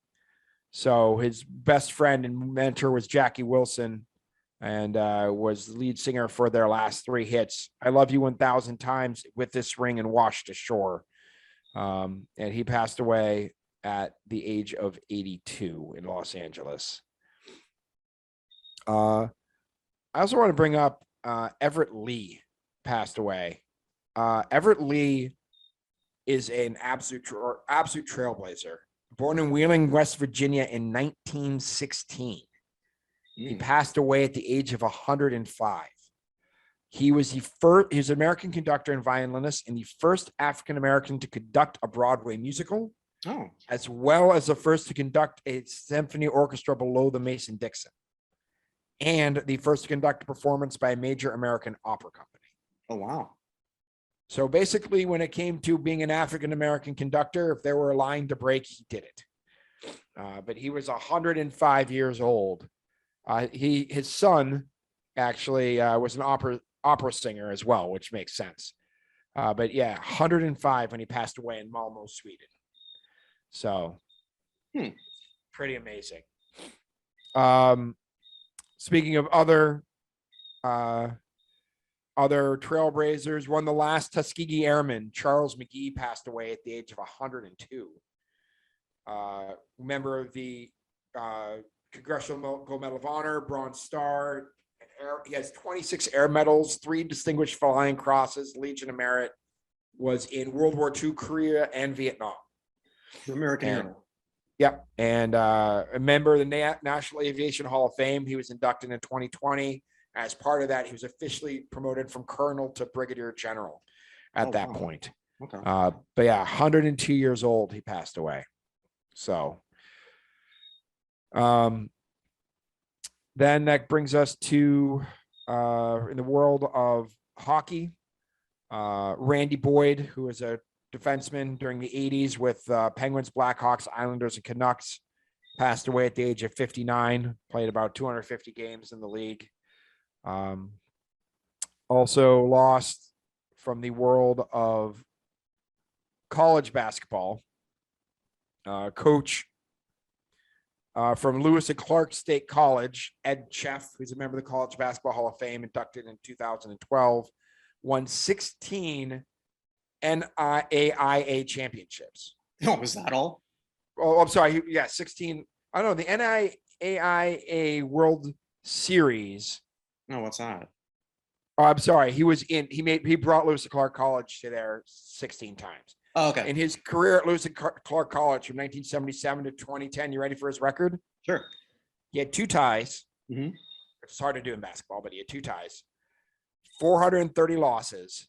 So his best friend and mentor was Jackie Wilson, and was the lead singer for their last 3 hits, I Love You 1,000 Times, With This Ring, and Washed Ashore. And he passed away at the age of 82 in Los Angeles. I also want to bring up Everett Lee passed away. Everett Lee is an absolute trailblazer. Born in Wheeling, West Virginia in 1916. He passed away at the age of 105. He was he's an American conductor and violinist, and the first African-American to conduct a Broadway musical, as well as the first to conduct a symphony orchestra below the Mason-Dixon, and the first to conduct a performance by a major American opera company. Oh, wow. So basically, when it came to being an African-American conductor, if there were a line to break, he did it. But he was 105 years old. His son actually was an opera singer as well, which makes sense. But yeah, 105 when he passed away in Malmo, Sweden. So pretty amazing. Speaking of other trailblazers, one of the last Tuskegee Airmen, Charles McGee, passed away at the age of 102. Member of the Congressional Gold Medal of Honor, Bronze Star. He has 26 air medals, 3 Distinguished Flying Crosses, Legion of Merit. Was in World War II, Korea, and Vietnam. American hero. Yep. And a member of the National Aviation Hall of Fame. He was inducted in 2020. As part of that, he was officially promoted from colonel to brigadier general at that point. Okay. But yeah, 102 years old, he passed away. So then that brings us to in the world of hockey, Randy Boyd, who was a defenseman during the 80s with Penguins, Blackhawks, Islanders, and Canucks, passed away at the age of 59, played about 250 games in the league. Also lost from the world of college basketball, coach from Lewis and Clark State College, Ed Cheff, who's a member of the College Basketball Hall of Fame, inducted in 2012, won 16 NAIA championships. Oh, was that all? Oh, I'm sorry. Yeah, 16. I don't know. The NAIA World Series. No, what's that? Oh, I'm sorry. He brought Lewis and Clark College to there 16 times. Oh, okay. In his career at Lewis and Clark College from 1977 to 2010, you ready for his record? Sure. He had 2 ties. Mm-hmm. It's hard to do in basketball, but he had 2 ties, 430 losses,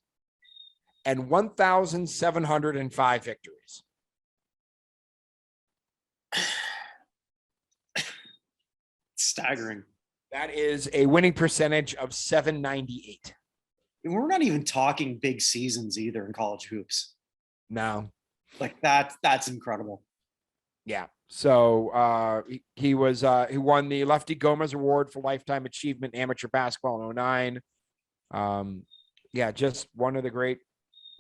and 1,705 victories. Staggering. That is a winning percentage of 798. We're not even talking big seasons either in college hoops. No. Like that's incredible. Yeah. So he won the Lefty Gomez Award for Lifetime Achievement in Amateur Basketball in 2009. Yeah, just one of the great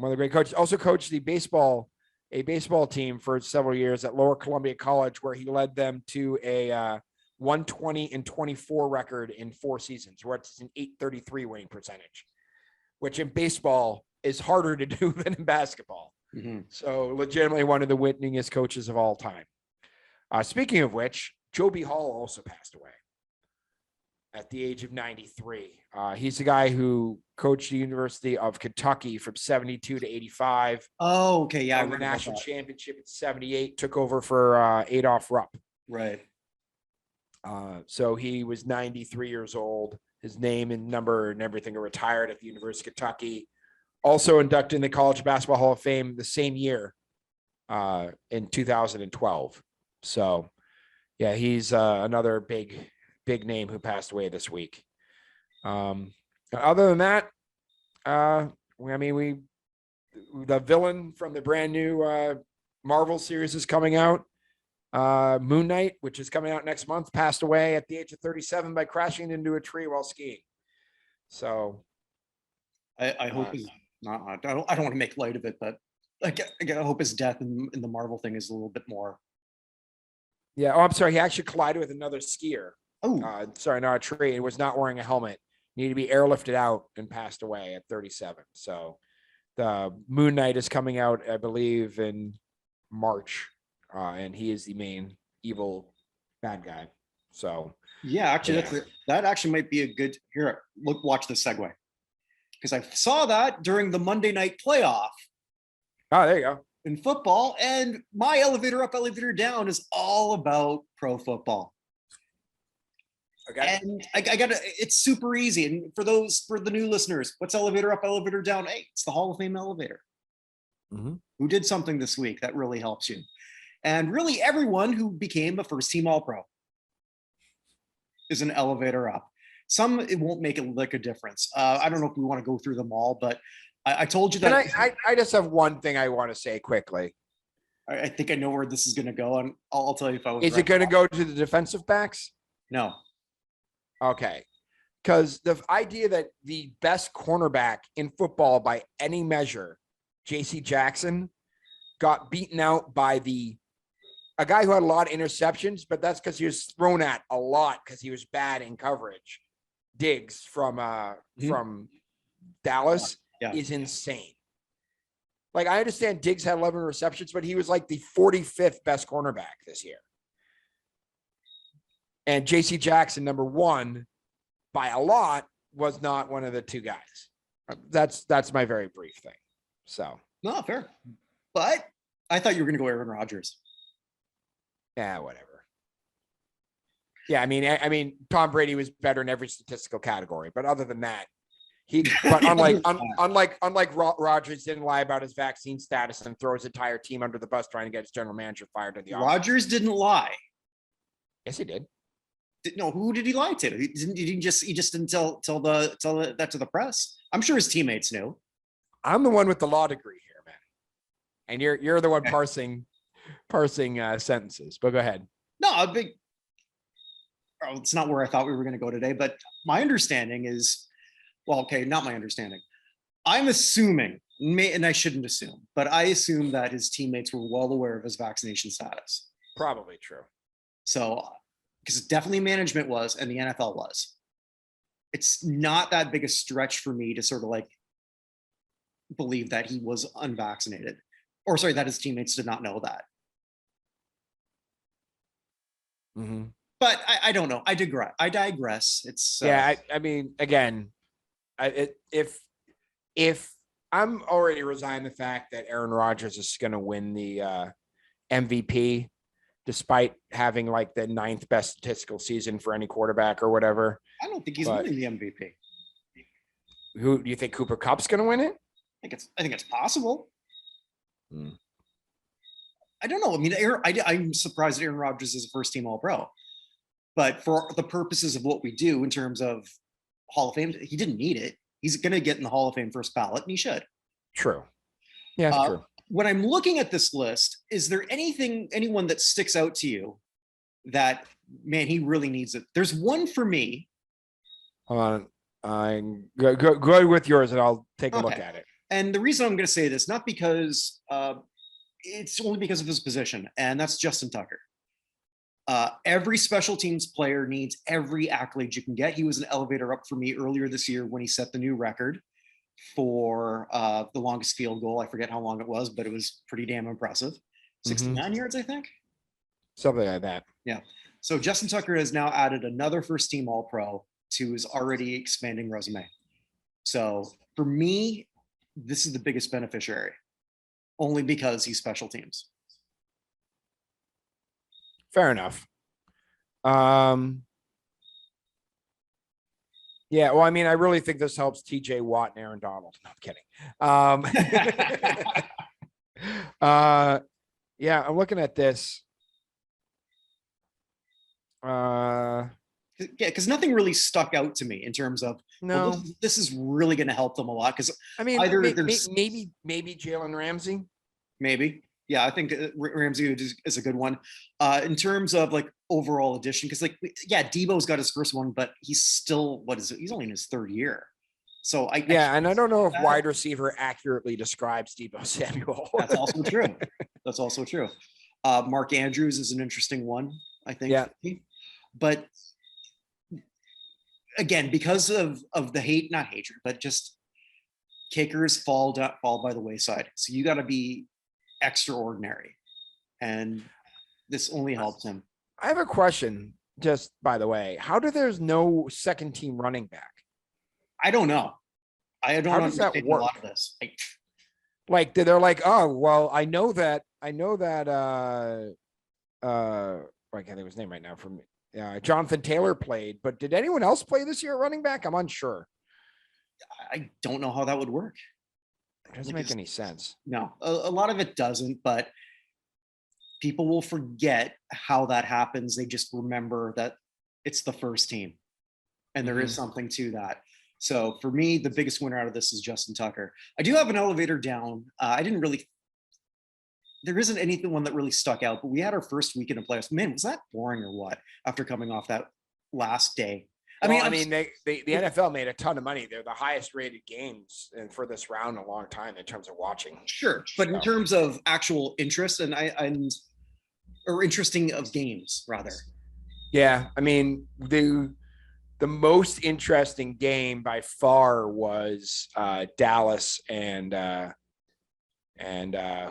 coaches. Also coached a baseball team for several years at Lower Columbia College, where he led them to a 120-24 record in 4 seasons, where it's an 833 winning percentage, which in baseball is harder to do than in basketball. Mm-hmm. So legitimately one of the winningest coaches of all time. Speaking of which, Joe B. Hall also passed away. at the age of 93. He's the guy who coached the University of Kentucky from 72 to 85. Oh, okay. Yeah. I Won the read about national that. championship at 78, took over for Adolph Rupp. Right. So he was 93 years old. His name and number and everything are retired at the University of Kentucky. Also inducted in the College Basketball Hall of Fame the same year in 2012. So, yeah, he's another big name who passed away this week. Other than that, the villain from the brand new Marvel series is coming out. Moon Knight, which is coming out next month, passed away at the age of 37 by crashing into a tree while skiing. So I hope he's not. I don't want to make light of it, but I hope his death in the Marvel thing is a little bit more. yeah. Oh, I'm sorry. He actually collided with another skier. Oh, Sorry, not a tree. He was not wearing a helmet. Needed to be airlifted out and passed away at 37. So the Moon Knight is coming out, I believe, in March. And he is the main evil bad guy. So yeah. Actually, that actually might be a good. Here, watch this segue, because I saw that during the Monday night playoff. Oh, there you go. In football, and my elevator up, elevator down is all about pro football. Okay. And I got it's super easy. And for the new listeners, what's elevator up, elevator down? Hey, it's the Hall of Fame elevator. Mm-hmm. Who did something this week that really helps you? And really, everyone who became a first team All Pro is an elevator up. Some, it won't make it like a difference. I don't know if we want to go through them all, but I told you that. I just have one thing I want to say quickly. I think I know where this is going to go, and I'll tell you if I was. Is it going to go to the defensive backs? No. Okay. Because the idea that the best cornerback in football by any measure, J.C. Jackson, got beaten out by a guy who had a lot of interceptions, but that's because he was thrown at a lot because he was bad in coverage. Diggs from Dallas is insane. Like, I understand Diggs had 11 receptions, but he was like the 45th best cornerback this year. And J.C. Jackson, number one, by a lot, was not one of the two guys. That's my very brief thing. So no, fair. But I thought you were going to go Aaron Rodgers. Yeah, whatever. Yeah, I mean, Tom Brady was better in every statistical category, but other than that, but unlike Rodgers didn't lie about his vaccine status and throw his entire team under the bus trying to get his general manager fired at the office. Rodgers didn't lie. Yes, he did. No, who did he lie to? He just didn't tell that to the press. I'm sure his teammates knew. I'm the one with the law degree here, man, and you're the one parsing sentences. But go ahead. No, it's not where I thought we were going to go today. But my understanding is, well, okay, not my understanding. I'm assuming, and I shouldn't assume, but I assume that his teammates were well aware of his vaccination status. Probably true. So, because definitely management was, and the NFL was. It's not that big a stretch for me to sort of like believe that he was unvaccinated, or sorry, that his teammates did not know that. Mm-hmm. But I don't know. I digress. It's yeah. I mean, again, if I'm already resigned the fact that Aaron Rodgers is going to win the MVP, despite having like the 9th best statistical season for any quarterback or whatever. I don't think he's winning the MVP. Who do you think Cooper Kupp's going to win it? I think it's possible. I don't know. I mean, I'm surprised that Aaron Rodgers is a first team All Pro, but for the purposes of what we do in terms of Hall of Fame, he didn't need it. He's going to get in the Hall of Fame first ballot, and he should. True. Yeah, that's true. When I'm looking at this list, is there anyone that sticks out to you that, man, he really needs it? There's one for me. Hold on. I'm go with yours and I'll take a look at it. And the reason I'm going to say this, not because it's only because of his position, and that's Justin Tucker. Every special teams player needs every accolade you can get. He was an elevator up for me earlier this year when he set the new record for the longest field goal. I forget how long it was, but it was pretty damn impressive. 69 yards, I think. Something like that. Yeah. So Justin Tucker has now added another first team All Pro to his already expanding resume. So for me, this is the biggest beneficiary, only because he's special teams. Fair enough. Yeah, well, I mean, I really think this helps TJ Watt and Aaron Donald. No, I'm kidding. Yeah, I'm looking at this. Yeah, because nothing really stuck out to me in terms of No, well, this is really going to help them a lot. Because I mean, either maybe Jalen Ramsey. Maybe. Yeah, I think Ramsey is a good one. In terms of like overall addition, because like, yeah, Debo's got his first one, but he's still, what is it? He's only in his third year. So and I don't know if wide receiver accurately describes Debo Samuel. That's also true. That's also true. Mark Andrews is an interesting one, I think. Yeah. But again, because of the not hatred, but just kickers fall by the wayside. So you got to be extraordinary, and this only helps him. I have a question, just by the way. How do there's no second team running back? I don't know. I don't understand a lot of this. Like they're like, oh well, I know that I can't think of his name right now. From Jonathan Taylor played, but did anyone else play this year at running back? I'm unsure. I don't know how that would work. It doesn't make any sense. No, a lot of it doesn't, but people will forget how that happens. They just remember that it's the first team, and there is something to that. So for me, the biggest winner out of this is Justin Tucker. I do have an elevator down. There isn't anyone that really stuck out, but we had our first weekend of playoffs. Man, was that boring or what? After coming off that last day. The NFL made a ton of money. They're the highest rated games and for this round in a long time in terms of watching. Sure, but in terms of actual interest or interesting of games rather. Yeah, I mean the most interesting game by far was Dallas and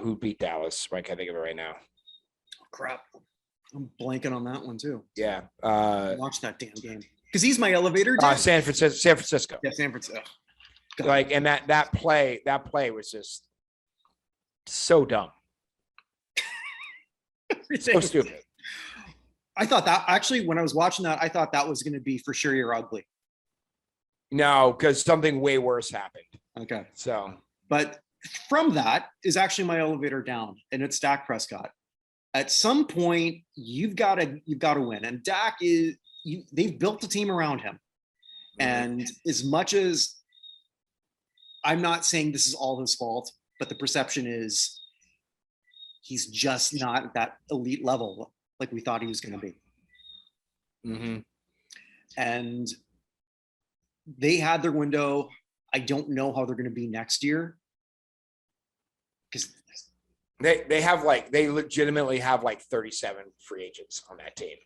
who beat Dallas? I can't think of it right now. Oh, crap, I'm blanking on that one too. Yeah, watch that damn game. Because he's my elevator. San Francisco. Yeah, San Francisco. Like, and that play was just so dumb. So stupid. I thought that actually, when I was watching that, I thought that was going to be for sure you're ugly. No, because something way worse happened. Okay. So, but from that is actually my elevator down, and it's Dak Prescott. At some point, you've got to win, and Dak is. They've built a team around him. And as much as I'm not saying this is all his fault, but the perception is he's just not at that elite level like we thought he was going to be. Mm-hmm. And they had their window. I don't know how they're going to be next year. Because they legitimately have like 37 free agents on that team.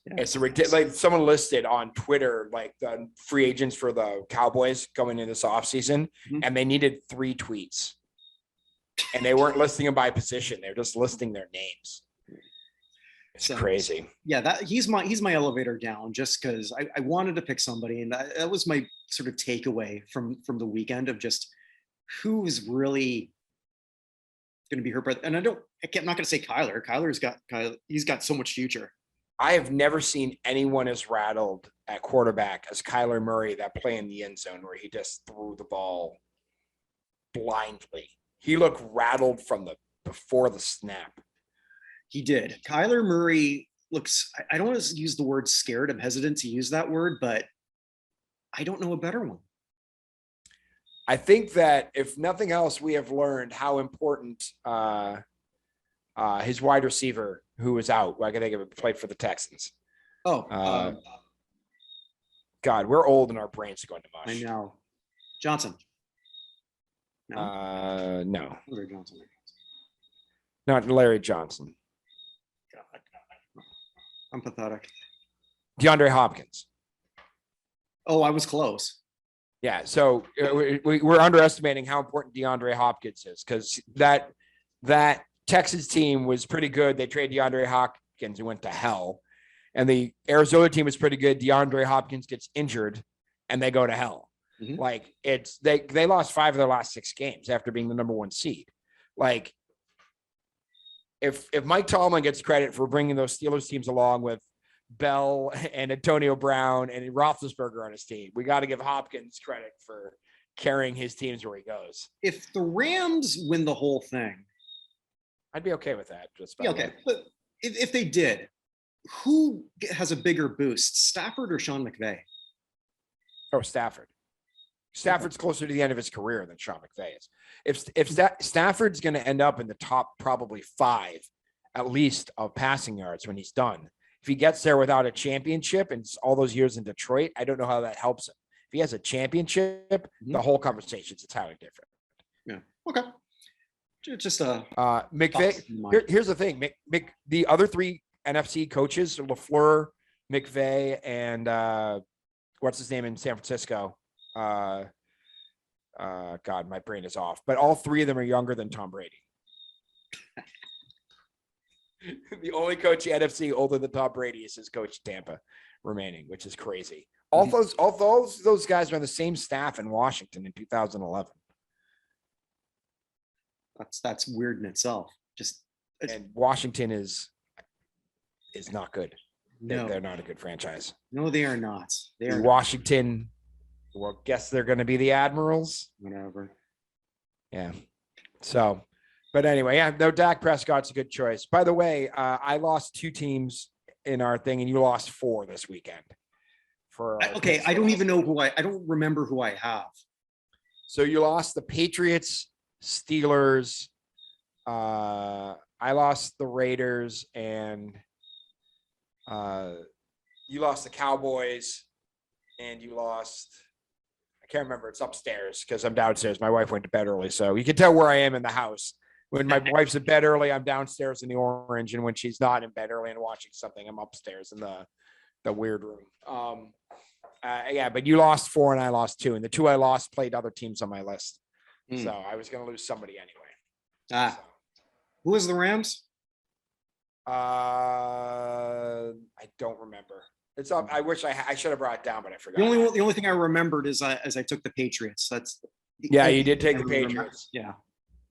Yeah. It's ridiculous. Like someone listed on Twitter, like the free agents for the Cowboys going into this offseason, and they needed 3 tweets. And they weren't listing them by position. They're just listing their names. It's crazy. Yeah, he's my elevator down just because I wanted to pick somebody, and that was my sort of takeaway from the weekend of just who is really going to be hurt. And I'm not going to say Kyler. He's got so much future. I have never seen anyone as rattled at quarterback as Kyler Murray that play in the end zone where he just threw the ball blindly. He looked rattled from before the snap. He did. Kyler Murray looks, I don't want to use the word scared. I'm hesitant to use that word, but I don't know a better one. I think that if nothing else, we have learned how important his wide receiver who was out. I can think of it, played for the Texans. Oh, God, we're old and our brains are going to mush. I know. Johnson. No. Larry Johnson. Not Larry Johnson. God. I'm pathetic. DeAndre Hopkins. Oh, I was close. Yeah, so we're underestimating how important DeAndre Hopkins is because that Texas team was pretty good. They traded DeAndre Hopkins and went to hell. And the Arizona team is pretty good. DeAndre Hopkins gets injured and they go to hell. Mhm. Like they lost 5 of their last 6 games after being the number 1 seed. Like if Mike Tomlin gets credit for bringing those Steelers teams along with Bell and Antonio Brown and Roethlisberger on his team, we got to give Hopkins credit for carrying his teams where he goes. If the Rams win the whole thing, I'd be okay with that. Just yeah, okay. But if they did, who has a bigger boost, Stafford or Sean McVay? Oh, Stafford. Stafford's closer to the end of his career than Sean McVay is. If Stafford's going to end up in the top probably 5, at least, of passing yards when he's done. If he gets there without a championship and all those years in Detroit, I don't know how that helps him. If he has a championship, the whole conversation's entirely different. Yeah. Okay. Just McVay. Here's the thing. The other 3 NFC coaches, LaFleur, McVay, and what's his name in San Francisco? God, my brain is off. But all 3 of them are younger than Tom Brady. The only coach in NFC older than Tom Brady is his coach Tampa remaining, which is crazy. All those guys are on the same staff in Washington in 2011. That's weird in itself. And Washington is not good. No, they're not a good franchise. No, they are not. They are Washington. Well, guess they're going to be the Admirals. Whatever. Yeah. So, but anyway, yeah, no, Dak Prescott's a good choice. By the way, I lost 2 teams in our thing, and you lost 4 this weekend. I don't even know I don't remember who I have. So you lost the Patriots, Steelers. I lost the Raiders, and you lost the Cowboys, and you lost. I can't remember. It's upstairs because I'm downstairs. My wife went to bed early, so you can tell where I am in the house. When my wife's in bed early, I'm downstairs in the orange, and when she's not in bed early and watching something, I'm upstairs in the weird room. Yeah, but you lost 4 and I lost 2, and the 2 I lost played other teams on my list, so I was going to lose somebody anyway. Who was the Rams? I don't remember. It's up. I wish I should have brought it down, but I forgot. The only thing I remembered is as I took the Patriots. You did take the Patriots. Yeah.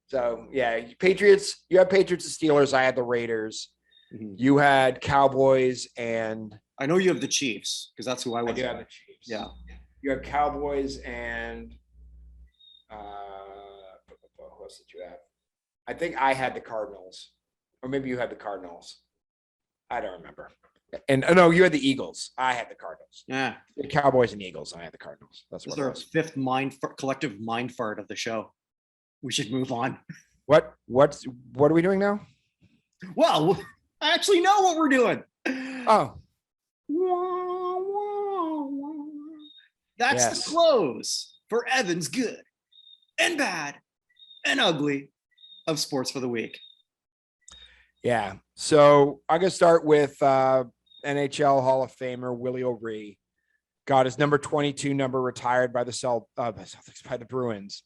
So yeah, Patriots. You had Patriots and Steelers. I had the Raiders. Mm-hmm. You had Cowboys, and I know you have the Chiefs because that's who I was. I do have the Chiefs. Yeah. You have Cowboys and who else did you have? I think I had the Cardinals, or maybe you had the Cardinals. I don't remember. And no, you had the Eagles. I had the Cardinals. Yeah. The Cowboys and Eagles. I had the Cardinals. That's what. This is our 5th collective mind fart of the show. We should move on. What are we doing now? Well, I actually know what we're doing. Oh. That's the close for Evan's good and bad and ugly of sports for the week. Yeah. So I'm going to start with NHL Hall of Famer Willie O'Ree. Got his number 22 number retired by the Celtics, by the Bruins.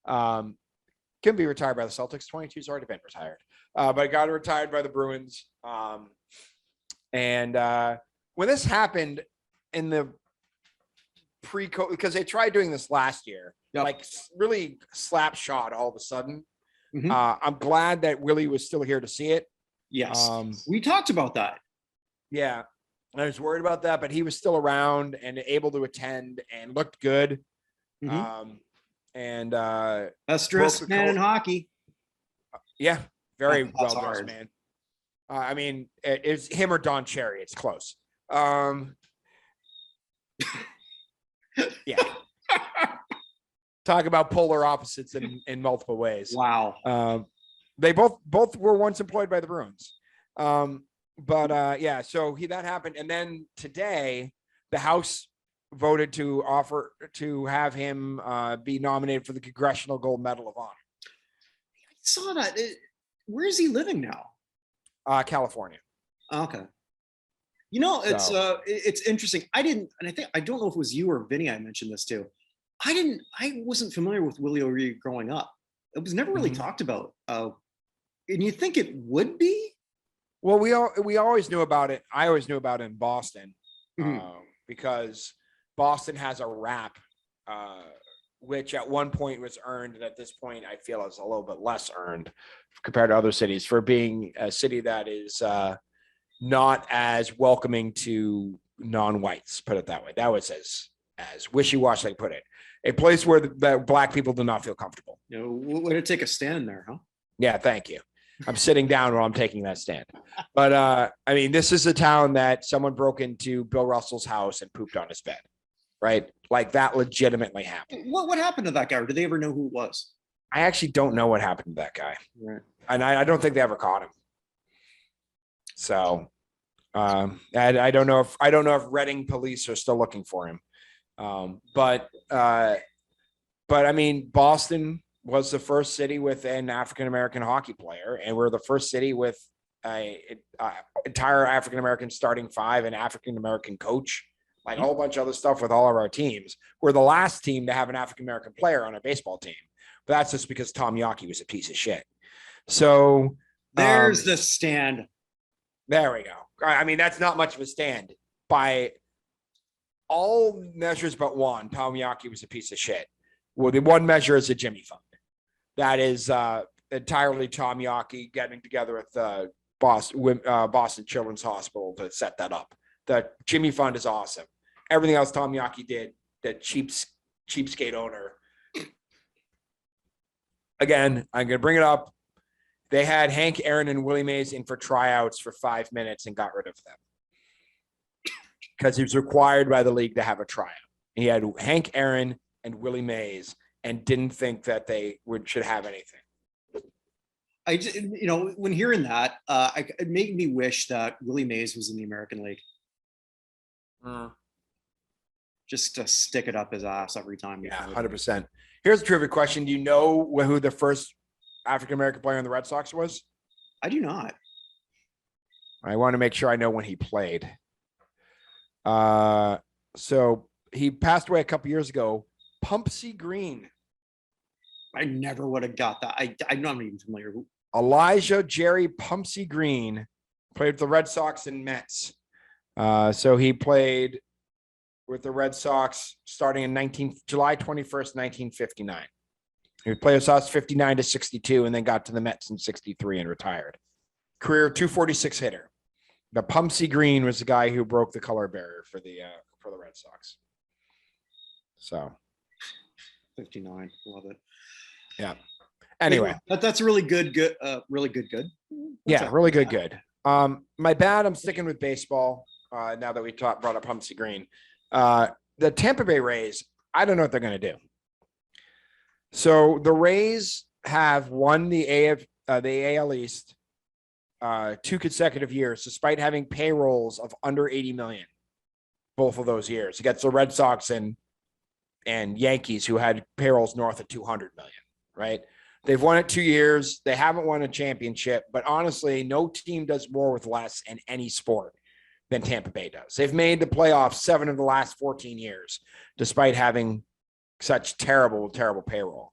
Can be retired by the Celtics. 22's already been retired. But got retired by the Bruins. And when this happened in the pre-COVID, because they tried doing this last year, like really slap shot all of a sudden. Mm-hmm. I'm glad that Willie was still here to see it. Yes. We talked about that. Yeah. I was worried about that, but he was still around and able to attend and looked good. Mm-hmm. Best dressed man in hockey. Yeah. Very well dressed man. I mean, it's him or Don Cherry. It's close. Yeah. Talk about polar opposites in multiple ways. Wow. They both were once employed by the Bruins. Yeah, so that happened. And then today the House voted to offer to have him be nominated for the Congressional Gold Medal of Honor. I saw that. Where is he living now? California. Okay. You know, it's interesting. I don't know if it was you or Vinny I mentioned this too. I wasn't familiar with Willie O'Ree growing up. It was never really talked about. And you think it would be? Well, we always knew about it. I always knew about it in Boston, because Boston has a rap, which at one point was earned, and at this point I feel is a little bit less earned compared to other cities, for being a city that is not as welcoming to non-whites. Put it that way. That was as wishy-washy they put it. A place where the black people do not feel comfortable. Way to take a stand there, huh? Yeah, thank you. I'm sitting down while I'm taking that stand. But I mean, this is a town that someone broke into Bill Russell's house and pooped on his bed, right? Like that legitimately happened. What happened to that guy? Or did they ever know who it was? I actually don't know what happened to that guy. Right. And I don't think they ever caught him. So I don't know if Reading police are still looking for him. But I mean, Boston was the first city with an African-American hockey player, and we're the first city with a entire African-American starting five, an African-American coach, like a whole bunch of other stuff with all of our teams. We're the last team to have an African-American player on a baseball team, but that's just because Tom Yawkey was a piece of shit. So there's the stand. There we go. I mean, that's not much of a stand by all measures but one. Tom Yawkey was a piece of shit. Well, the one measure is a Jimmy Fund. That is entirely Tom Yawkey getting together with Boston Children's Hospital to set that up. The Jimmy Fund is awesome. Everything else Tom Yawkey did, the cheapskate owner. Again, I'm going to bring it up. They had Hank Aaron and Willie Mays in for tryouts for 5 minutes and got rid of them because he was required by the league to have a tryout. He had Hank Aaron and Willie Mays and didn't think that they should have anything. When hearing that, it made me wish that Willie Mays was in the American League. Just to stick it up his ass every time. Yeah, 100%. Here's a trivia question. Do you know who the first African-American player in the Red Sox was? I do not. I want to make sure I know when he played. So he passed away a couple years ago. Pumpsy Green. I never would have got that. I'm not even familiar. Elijah Jerry Pumpsy Green played with the Red Sox and Mets. So he played with the Red Sox starting in July 21st, 1959. He played with us 59 to 62 and then got to the Mets in 63 and retired. Career 246 hitter. The Pumpsy Green was the guy who broke the color barrier for the Red Sox. So 59. Love it. Yeah. Anyway, that's really good. Really good. Yeah, really good. My bad. I'm sticking with baseball. Now that we brought up Pumpsy Green, the Tampa Bay Rays. I don't know what they're going to do. So the Rays have won the AL East 2 consecutive years, despite having payrolls of under 80 million. Both of those years against the Red Sox and Yankees, who had payrolls north of 200 million. Right? They've won it 2 years. They haven't won a championship, but honestly, no team does more with less in any sport than Tampa Bay does. They've made the playoffs 7 of the last 14 years, despite having such terrible payroll.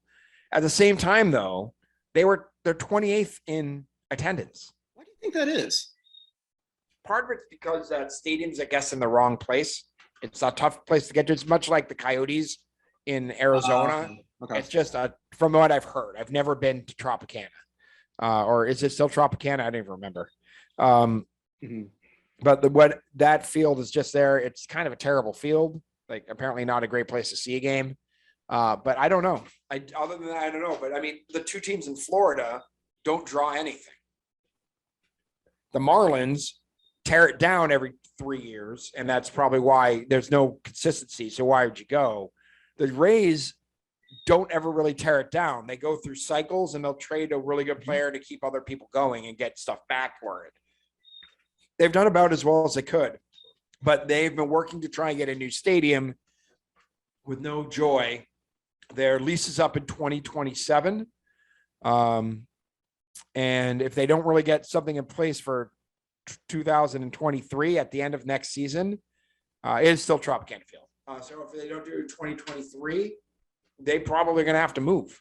At the same time, though, they're 28th in attendance. Why do you think that is? Part of it's because that stadium's, I guess, in the wrong place. It's a tough place to get to. It's much like the Coyotes in Arizona. Okay. It's just from what I've heard. I've never been to Tropicana. Or is it still Tropicana? I don't even remember. But what that field is just there. It's kind of a terrible field. Like apparently not a great place to see a game. But I don't know. Other than that, I don't know. But I mean, the 2 teams in Florida don't draw anything. The Marlins tear it down every 3 years, and that's probably why there's no consistency. So why would you go? The Rays don't ever really tear it down. They go through cycles, and they'll trade a really good player to keep other people going and get stuff back for it. They've done about as well as they could, but they've been working to try and get a new stadium with no joy. Their lease is up in 2027. And if they don't really get something in place for 2023 at the end of next season, it is still Tropicana Field. So if they don't do 2023, they probably going to have to move.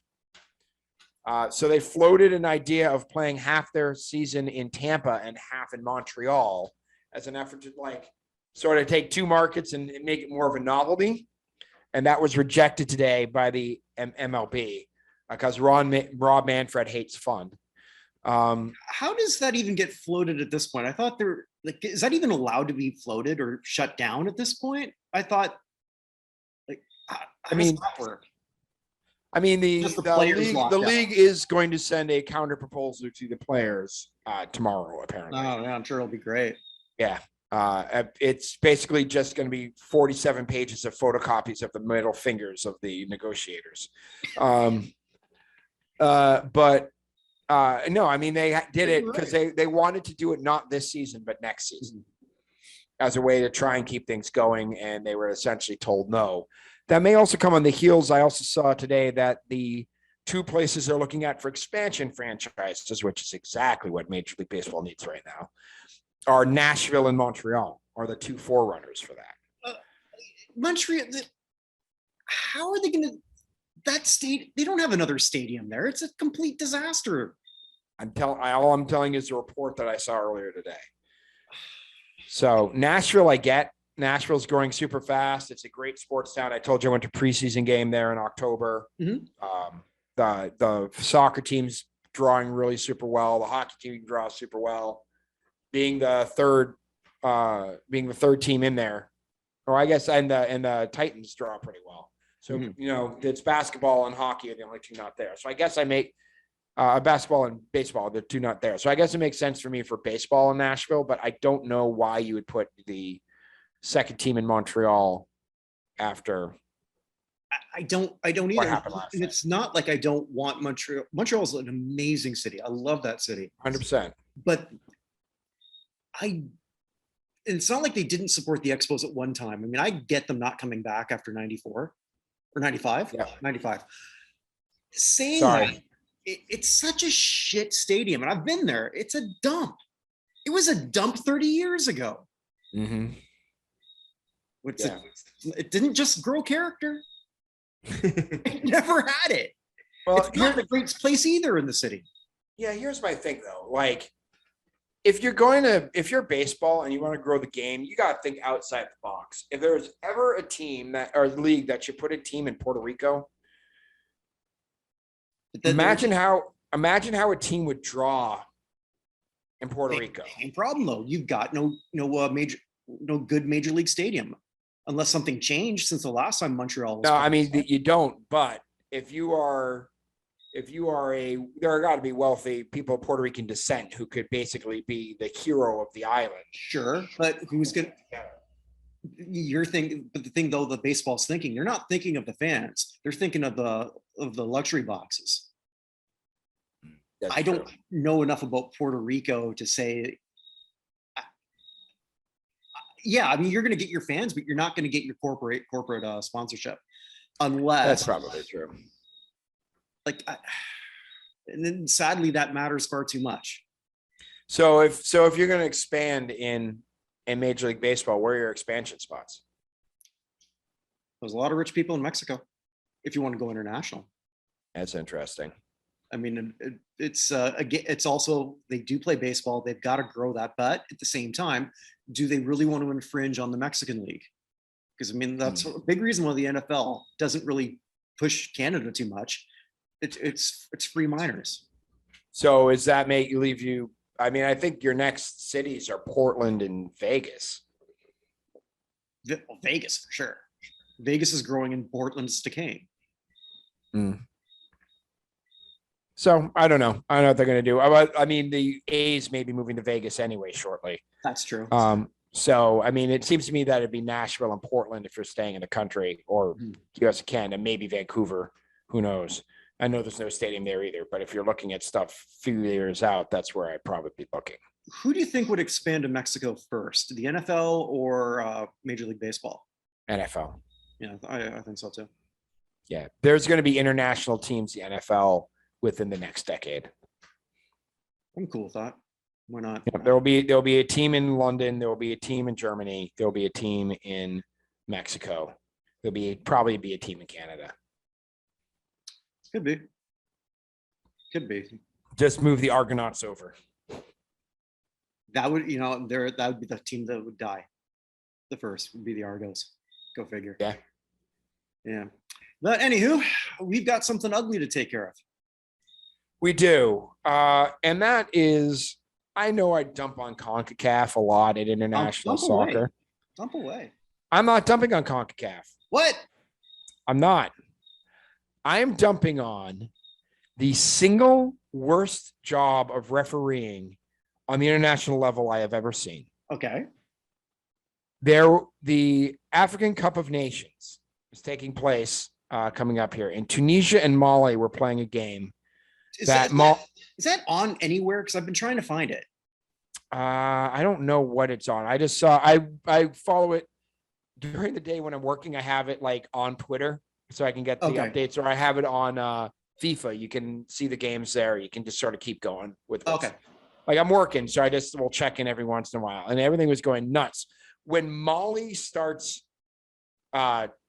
So they floated an idea of playing half their season in Tampa and half in Montreal as an effort to like sort of take two markets and make it more of a novelty. And that was rejected today by the MLB because Rob Manfred hates fun. How does that even get floated at this point? I thought there, like, is that even allowed to be floated or shut down at this point? I thought, like, how does that work? The league is going to send a counter proposal to the players tomorrow, apparently. Oh, yeah, I'm sure it'll be great. Yeah. It's basically just going to be 47 pages of photocopies of the middle fingers of the negotiators. No, I mean, they did it because they wanted to do it not this season, but next season as a way to try and keep things going. And they were essentially told no. That may also come on the heels. I also saw today that the two places they're looking at for expansion franchises, which is exactly what Major League Baseball needs right now, are Nashville and Montreal are the two forerunners for that. Montreal, how are they going to, that state, they don't have another stadium there. It's a complete disaster. All I'm telling you is the report that I saw earlier today. So Nashville, I get. Nashville's growing super fast. It's a great sports town. I told you I went to preseason game there in October. Mm-hmm. The soccer team's drawing really super well. The hockey team draws super well. Being the third team in there, or I guess, and the Titans draw pretty well. So, it's basketball and hockey are the only two not there. So I guess I make basketball and baseball, the two not there. So I guess it makes sense for me for baseball in Nashville, but I don't know why you would put the second team in Montreal after. I don't either. And it's not like I don't want Montreal. Montreal is an amazing city. I love that city. 100%. But it's not like they didn't support the Expos at one time. I mean, I get them not coming back after 94 or 95. Yeah. 95. Saying Sorry. that, it's such a shit stadium. And I've been there. It's a dump. It was a dump 30 years ago. Mm-hmm. It didn't just grow character. It never had it. Well, it's not the great place either in the city. Yeah, here's my thing though. Like, if you're baseball and you want to grow the game, you got to think outside the box. If there's ever a team or league that should put a team in Puerto Rico, imagine how a team would draw in Puerto Rico. Same problem though. You've got no good major league stadium. Unless something changed since the last time Montreal was. No, I mean, you don't. But if you are there are got to be wealthy people of Puerto Rican descent who could basically be the hero of the island. Sure, but who's going to? But the thing though, the baseball's thinking, they're not thinking of the fans. They're thinking of the luxury boxes. I don't know enough about Puerto Rico to say. Yeah, I mean, you're going to get your fans, but you're not going to get your corporate sponsorship, unless that's probably true. Like, and then sadly, that matters far too much. So if you're going to expand in Major League Baseball, where are your expansion spots? There's a lot of rich people in Mexico. If you want to go international, that's interesting. I mean, it's also, they do play baseball. They've got to grow that, but at the same time, do they really want to infringe on the Mexican League? Because I mean, that's a big reason why the NFL doesn't really push Canada too much. It's free minors. So does that make you leave you? I mean, I think your next cities are Portland and Vegas. Vegas for sure. Vegas is growing and Portland's decaying. So I don't know. I don't know what they're going to do. I mean, the A's may be moving to Vegas anyway shortly. That's true. So, I mean, it seems to me that it'd be Nashville and Portland if you're staying in the country, or US and Canada, maybe Vancouver. Who knows? I know there's no stadium there either, but if you're looking at stuff a few years out, that's where I'd probably be looking. Who do you think would expand to Mexico first, the NFL or Major League Baseball? NFL. Yeah, I think so too. Yeah, there's going to be international teams, the NFL, within the next decade. I'm cool with that. Why not? Yeah, there'll be a team in London. There will be a team in Germany. There will be a team in Mexico. There'll probably be a team in Canada. Could be. Could be. Just move the Argonauts over. That would, that would be the team that would die. The first would be the Argos. Go figure. Yeah. Yeah. But anywho, we've got something ugly to take care of. We do. And that is, I know I dump on CONCACAF a lot at international soccer. Dump away. I'm not dumping on CONCACAF. What? I'm not. I am dumping on the single worst job of refereeing on the international level I have ever seen. Okay. The African Cup of Nations is taking place coming up here, and Tunisia and Mali were playing a game. Is that on anywhere? Because I've been trying to find it. I don't know what it's on. I just saw, I follow it during the day when I'm working. I have it like on Twitter so I can get the updates, or I have it on FIFA. You can see the games there. You can just sort of keep going with this. Okay. Like I'm working, so I just will check in every once in a while, and everything was going nuts. When Mali starts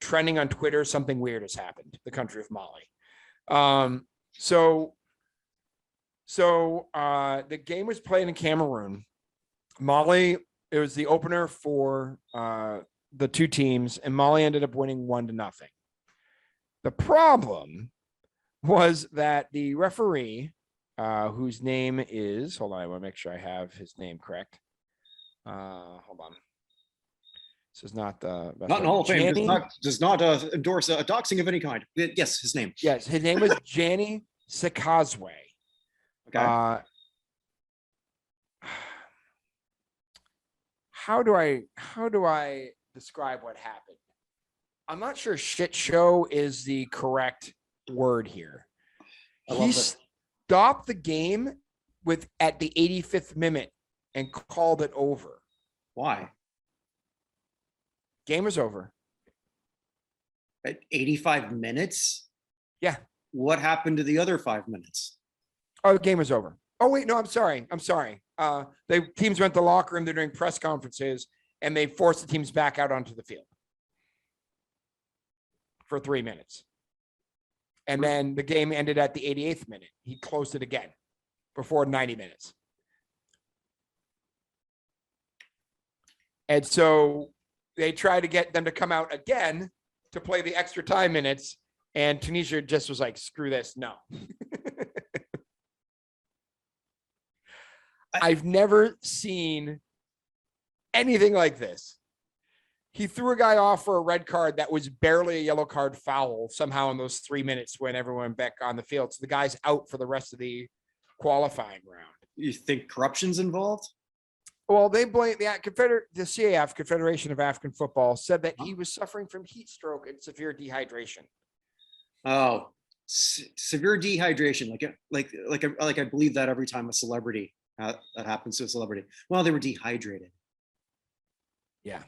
trending on Twitter, something weird has happened. The country of Mali. So the game was played in Cameroon. Mali, it was the opener for the two teams, and Mali ended up winning 1-0. The problem was that the referee, whose name is, hold on, I want to make sure I have his name correct. Hold on. This is not the not in Hall of Fame. Does not endorse a doxing of any kind. Yes, his name. Yes, his name was Gianni Sakazwe. Okay. How do I describe what happened? I'm not sure shit show is the correct word here. He stopped the game at the 85th minute and called it over. Why? Game was over. At 85 minutes? Yeah. What happened to the other 5 minutes? Oh, the game was over. Oh, wait, no, I'm sorry. The teams went to the locker room. They're doing press conferences, and they forced the teams back out onto the field for 3 minutes. And then the game ended at the 88th minute. He closed it again before 90 minutes. And so they tried to get them to come out again to play the extra time minutes, and Tunisia just was like, screw this, no. I've never seen anything like this. He threw a guy off for a red card that was barely a yellow card foul somehow in those 3 minutes when everyone went back on the field. So the guy's out for the rest of the qualifying round. You think corruption's involved? Well, they blame the CAF, Confederation of African Football, said that he was suffering from heat stroke and severe dehydration. Oh, severe dehydration. Like I believe that every time a celebrity that happens to a celebrity. Well, they were dehydrated. Yeah.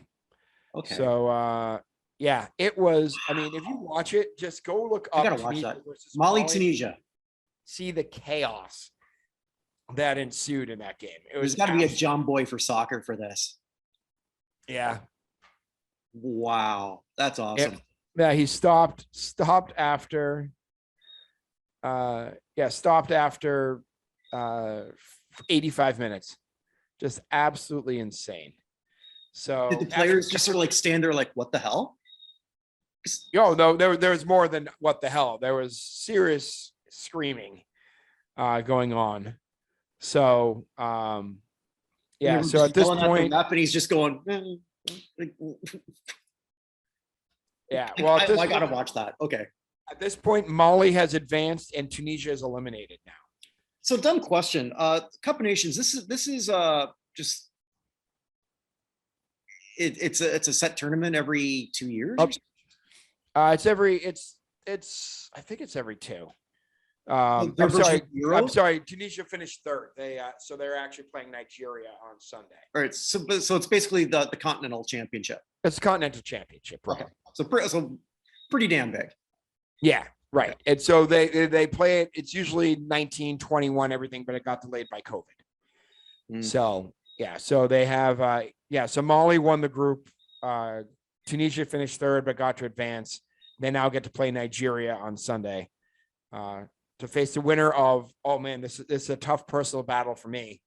Okay. So, yeah, it was. I mean, if you watch it, just go look up. I gotta watch that. Mali, Tunisia. See the chaos that ensued in that game. There's got to be a John Boy for soccer for this. Yeah. Wow, that's awesome. Yeah, he stopped after. Stopped after 85 minutes. Just absolutely insane. So did the players just sort of like stand there like, what the hell? No, there's more than what the hell. There was serious screaming going on. So so at this point, and he's just going. Yeah, well, I gotta watch that. Okay. At this point, Mali has advanced and Tunisia is eliminated now. So, dumb question. Cup of Nations. This is just. It's a set tournament every 2 years. I think it's every two. I'm sorry. Tunisia finished third. So they're actually playing Nigeria on Sunday. All right. So it's basically the Continental Championship. It's the Continental Championship, right? Okay. So pretty damn big. Yeah, right. Okay. And so they play it. It's usually 1921 everything, but it got delayed by COVID. So yeah. So they have so Mali won the group. Tunisia finished third, but got to advance. They now get to play Nigeria on Sunday. to face the winner of, oh man, this is a tough personal battle for me.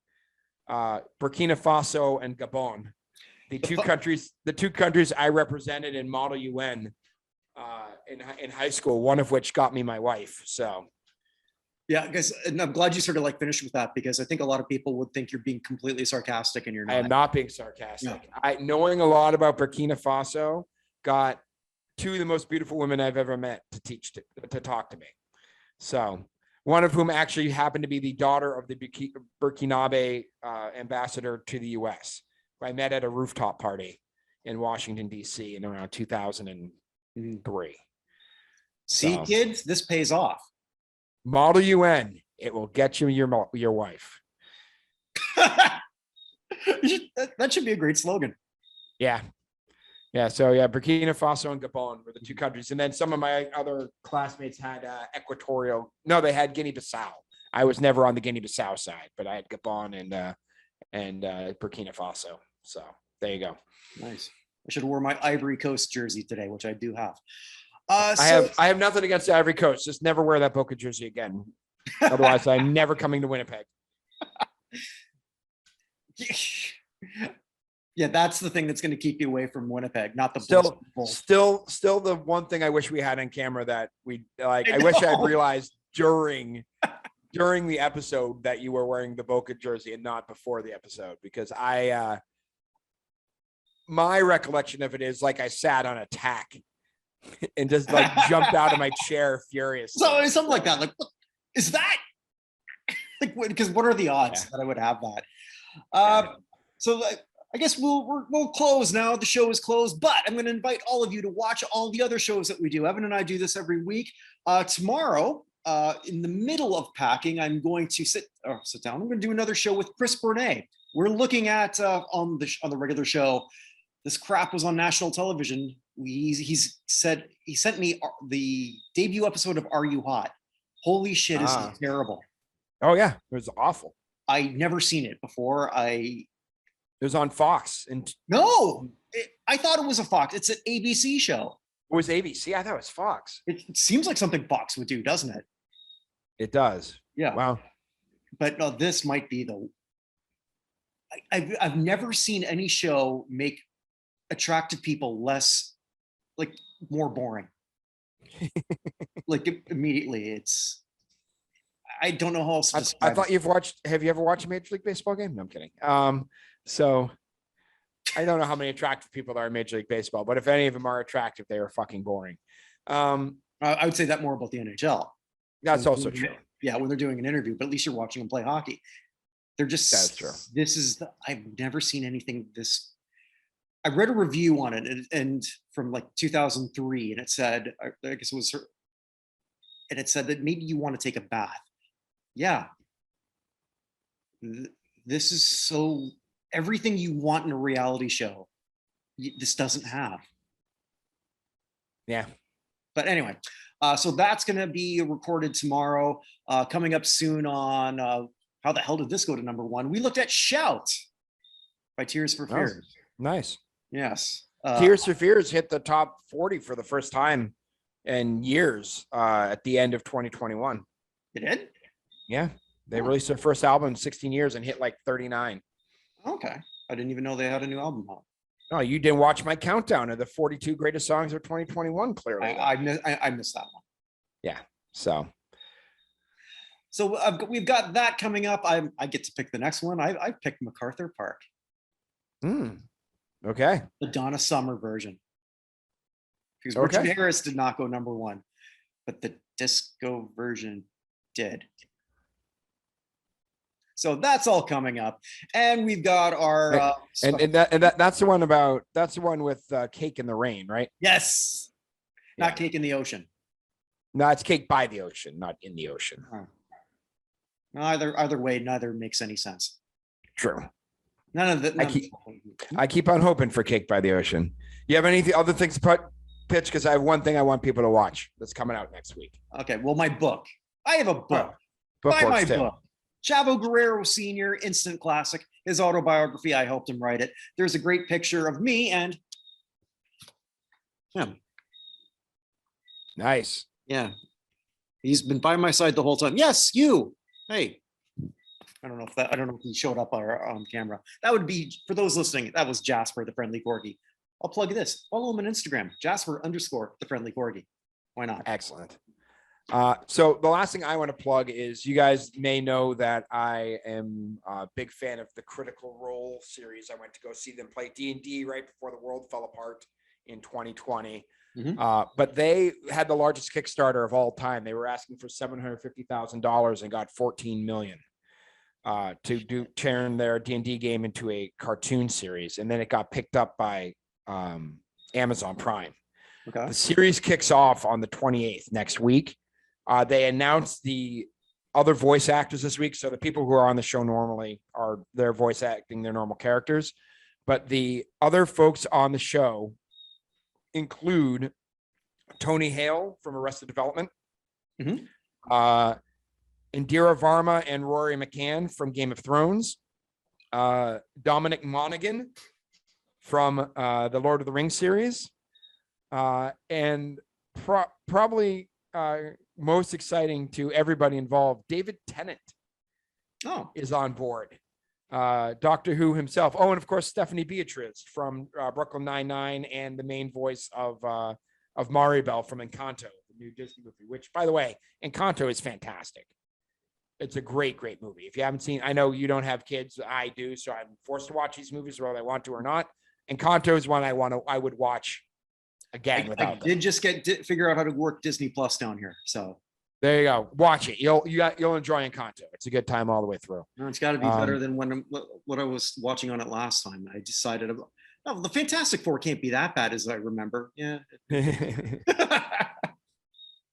Burkina Faso and Gabon, the two countries I represented in Model UN in high school, one of which got me my wife. So yeah, guys, and I'm glad you sort of like finished with that, because I think a lot of people would think you're being completely sarcastic, and you're not. I am not being sarcastic. No. I, knowing a lot about Burkina Faso, got two of the most beautiful women I've ever met to talk to me. So one of whom actually happened to be the daughter of the Burkinabe ambassador to the US, who I met at a rooftop party in Washington, D.C. in around 2003. See, kids, this pays off. Model UN, it will get you your wife. That should be a great slogan. Yeah. Yeah. So yeah, Burkina Faso and Gabon were the two countries. And then some of my other classmates had they had Guinea-Bissau. I was never on the Guinea-Bissau side, but I had Gabon and Burkina Faso. So there you go. Nice. I should have worn my Ivory Coast jersey today, which I do have. I have nothing against the Ivory Coast. Just never wear that Boca jersey again. Otherwise, I'm never coming to Winnipeg. Yeah, that's the thing that's going to keep you away from Winnipeg, not the still the one thing I wish we had on camera that we like. I wish I'd realized during the episode that you were wearing the Boca jersey and not before the episode, because my recollection of it is like I sat on a tack and just like jumped out of my chair furious. So something like that. Like, what is that? Like, because what are the odds that I would have that? So I guess we'll close now. The show is closed, but I'm going to invite all of you to watch all the other shows that we do. Evan and I do this every week. Tomorrow, in the middle of packing, I'm going to sit down. I'm going to do another show with Chris Burnett. We're looking at on the regular show. This crap was on national television. He sent me the debut episode of Are You Hot? Holy shit, is it terrible? Oh yeah, it was awful. I never seen it before. It was on Fox, and I thought it was a Fox. It's an ABC show. It was ABC. I thought it was Fox. It seems like something Fox would do, doesn't it? It does. Yeah. Wow. But no, this might be I've never seen any show make attractive people more boring. Like immediately, I don't know how else to describe I thought have you ever watched a Major League Baseball game? No, I'm kidding. So I don't know how many attractive people there are in Major League Baseball, but if any of them are attractive, they are fucking boring. I would say that more about the NHL. That's also true. Yeah, when they're doing an interview, but at least you're watching them play hockey. They're just, that's true. I've never seen anything this. I read a review on it and from like 2003, and it said, I guess it was her, and it said that maybe you want to take a bath. Yeah. This is so everything you want in a reality show. This doesn't have. Yeah. But anyway, so that's going to be recorded tomorrow. Coming up soon on how the hell did this go to #1? We looked at Shout by Tears for Fears. Nice. Yes. Tears for Fears hit the top 40 for the first time in years at the end of 2021. It did? Yeah. They released their first album in 16 years and hit like 39. Okay. I didn't even know they had a new album out. No, you didn't watch my countdown of the 42 greatest songs of 2021, clearly. I missed that one. Yeah. So we've got that coming up. I get to pick the next one. I picked MacArthur Park. Okay. The Donna Summer version. Because Richard Harris did not go #1, but the disco version did. So that's all coming up, and we've got our that's the one with Cake in the Rain, right? Yes, not Cake in the Ocean. No, it's Cake by the Ocean, not in the ocean. Either way, neither makes any sense. True. None of that. I keep on hoping for Cake by the Ocean. You have any other things to pitch? Because I have one thing I want people to watch that's coming out next week. Okay, well, my book. I have a book. Book my too. book. Chavo Guerrero Sr., instant classic. His autobiography, I helped him write it. There's a great picture of me and him. Nice. Yeah. He's been by my side the whole time. Yes, you. Hey. I don't know if he showed up on camera. That would be, for those listening, that was Jasper, the friendly corgi. I'll plug this. Follow him on Instagram, Jasper_the friendly corgi. Why not? Excellent. So the last thing I want to plug is you guys may know that I am a big fan of the Critical Role series. I went to go see them play D&D right before the world fell apart in 2020. But they had the largest Kickstarter of all time. They were asking for $750,000 and got 14 million to turn their D&D game into a cartoon series. And then it got picked up by Amazon Prime. Okay. The series kicks off on the 28th next week. They announced the other voice actors this week. So the people who are on the show normally are their voice acting their normal characters. But the other folks on the show include Tony Hale from Arrested Development, Indira Varma and Rory McCann from Game of Thrones, Dominic Monaghan from the Lord of the Rings series, and probably most exciting to everybody involved, David Tennant is on board. Doctor Who himself. Oh, and of course, Stephanie Beatriz from Brooklyn Nine-Nine and the main voice of Maribel from Encanto, the new Disney movie, which, by the way, Encanto is fantastic. It's a great, great movie. If you haven't seen, I know you don't have kids. I do, so I'm forced to watch these movies whether I want to or not. Encanto is one I would watch again. I did just figure out how to work Disney Plus down here, so there you go. Watch it. You'll enjoy Encanto. It's a good time all the way through. no, it's got to be better than what I was watching on it last time. I decided, the Fantastic Four can't be that bad as I remember. Yeah.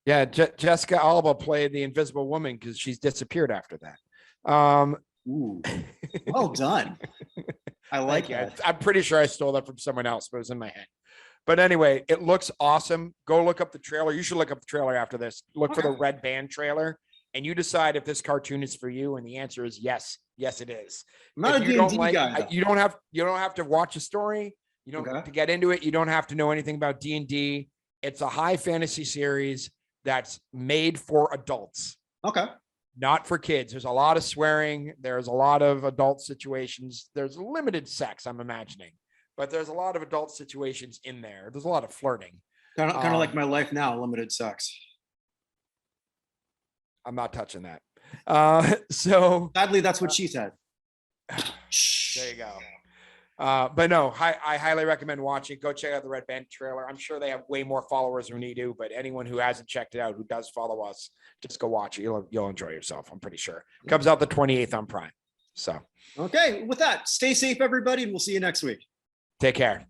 Yeah, Jessica Alba played the Invisible Woman because she's disappeared after that. Ooh, well done. I like it. I'm pretty sure I stole that from someone else, but it was in my head. But anyway, it looks awesome. Go look up the trailer. You should look up the trailer after this. Look for the Red Band trailer, and you decide if this cartoon is for you. And the answer is yes. Yes, it is. I'm not a D&D guy. You don't have to watch a story. You don't have to get into it. You don't have to know anything about D&D. It's a high fantasy series that's made for adults. Okay. Not for kids. There's a lot of swearing. There's a lot of adult situations. There's limited sex, I'm imagining, but there's a lot of adult situations in there. There's a lot of flirting. Kind of like my life now, limited sex. I'm not touching that. So sadly, that's what she said. There you go. But no, I highly recommend watching. Go check out the Red Band trailer. I'm sure they have way more followers than we do, but anyone who hasn't checked it out, who does follow us, just go watch it. You'll enjoy yourself. I'm pretty sure. It comes out the 28th on Prime. So, okay. With that, stay safe, everybody, and we'll see you next week. Take care.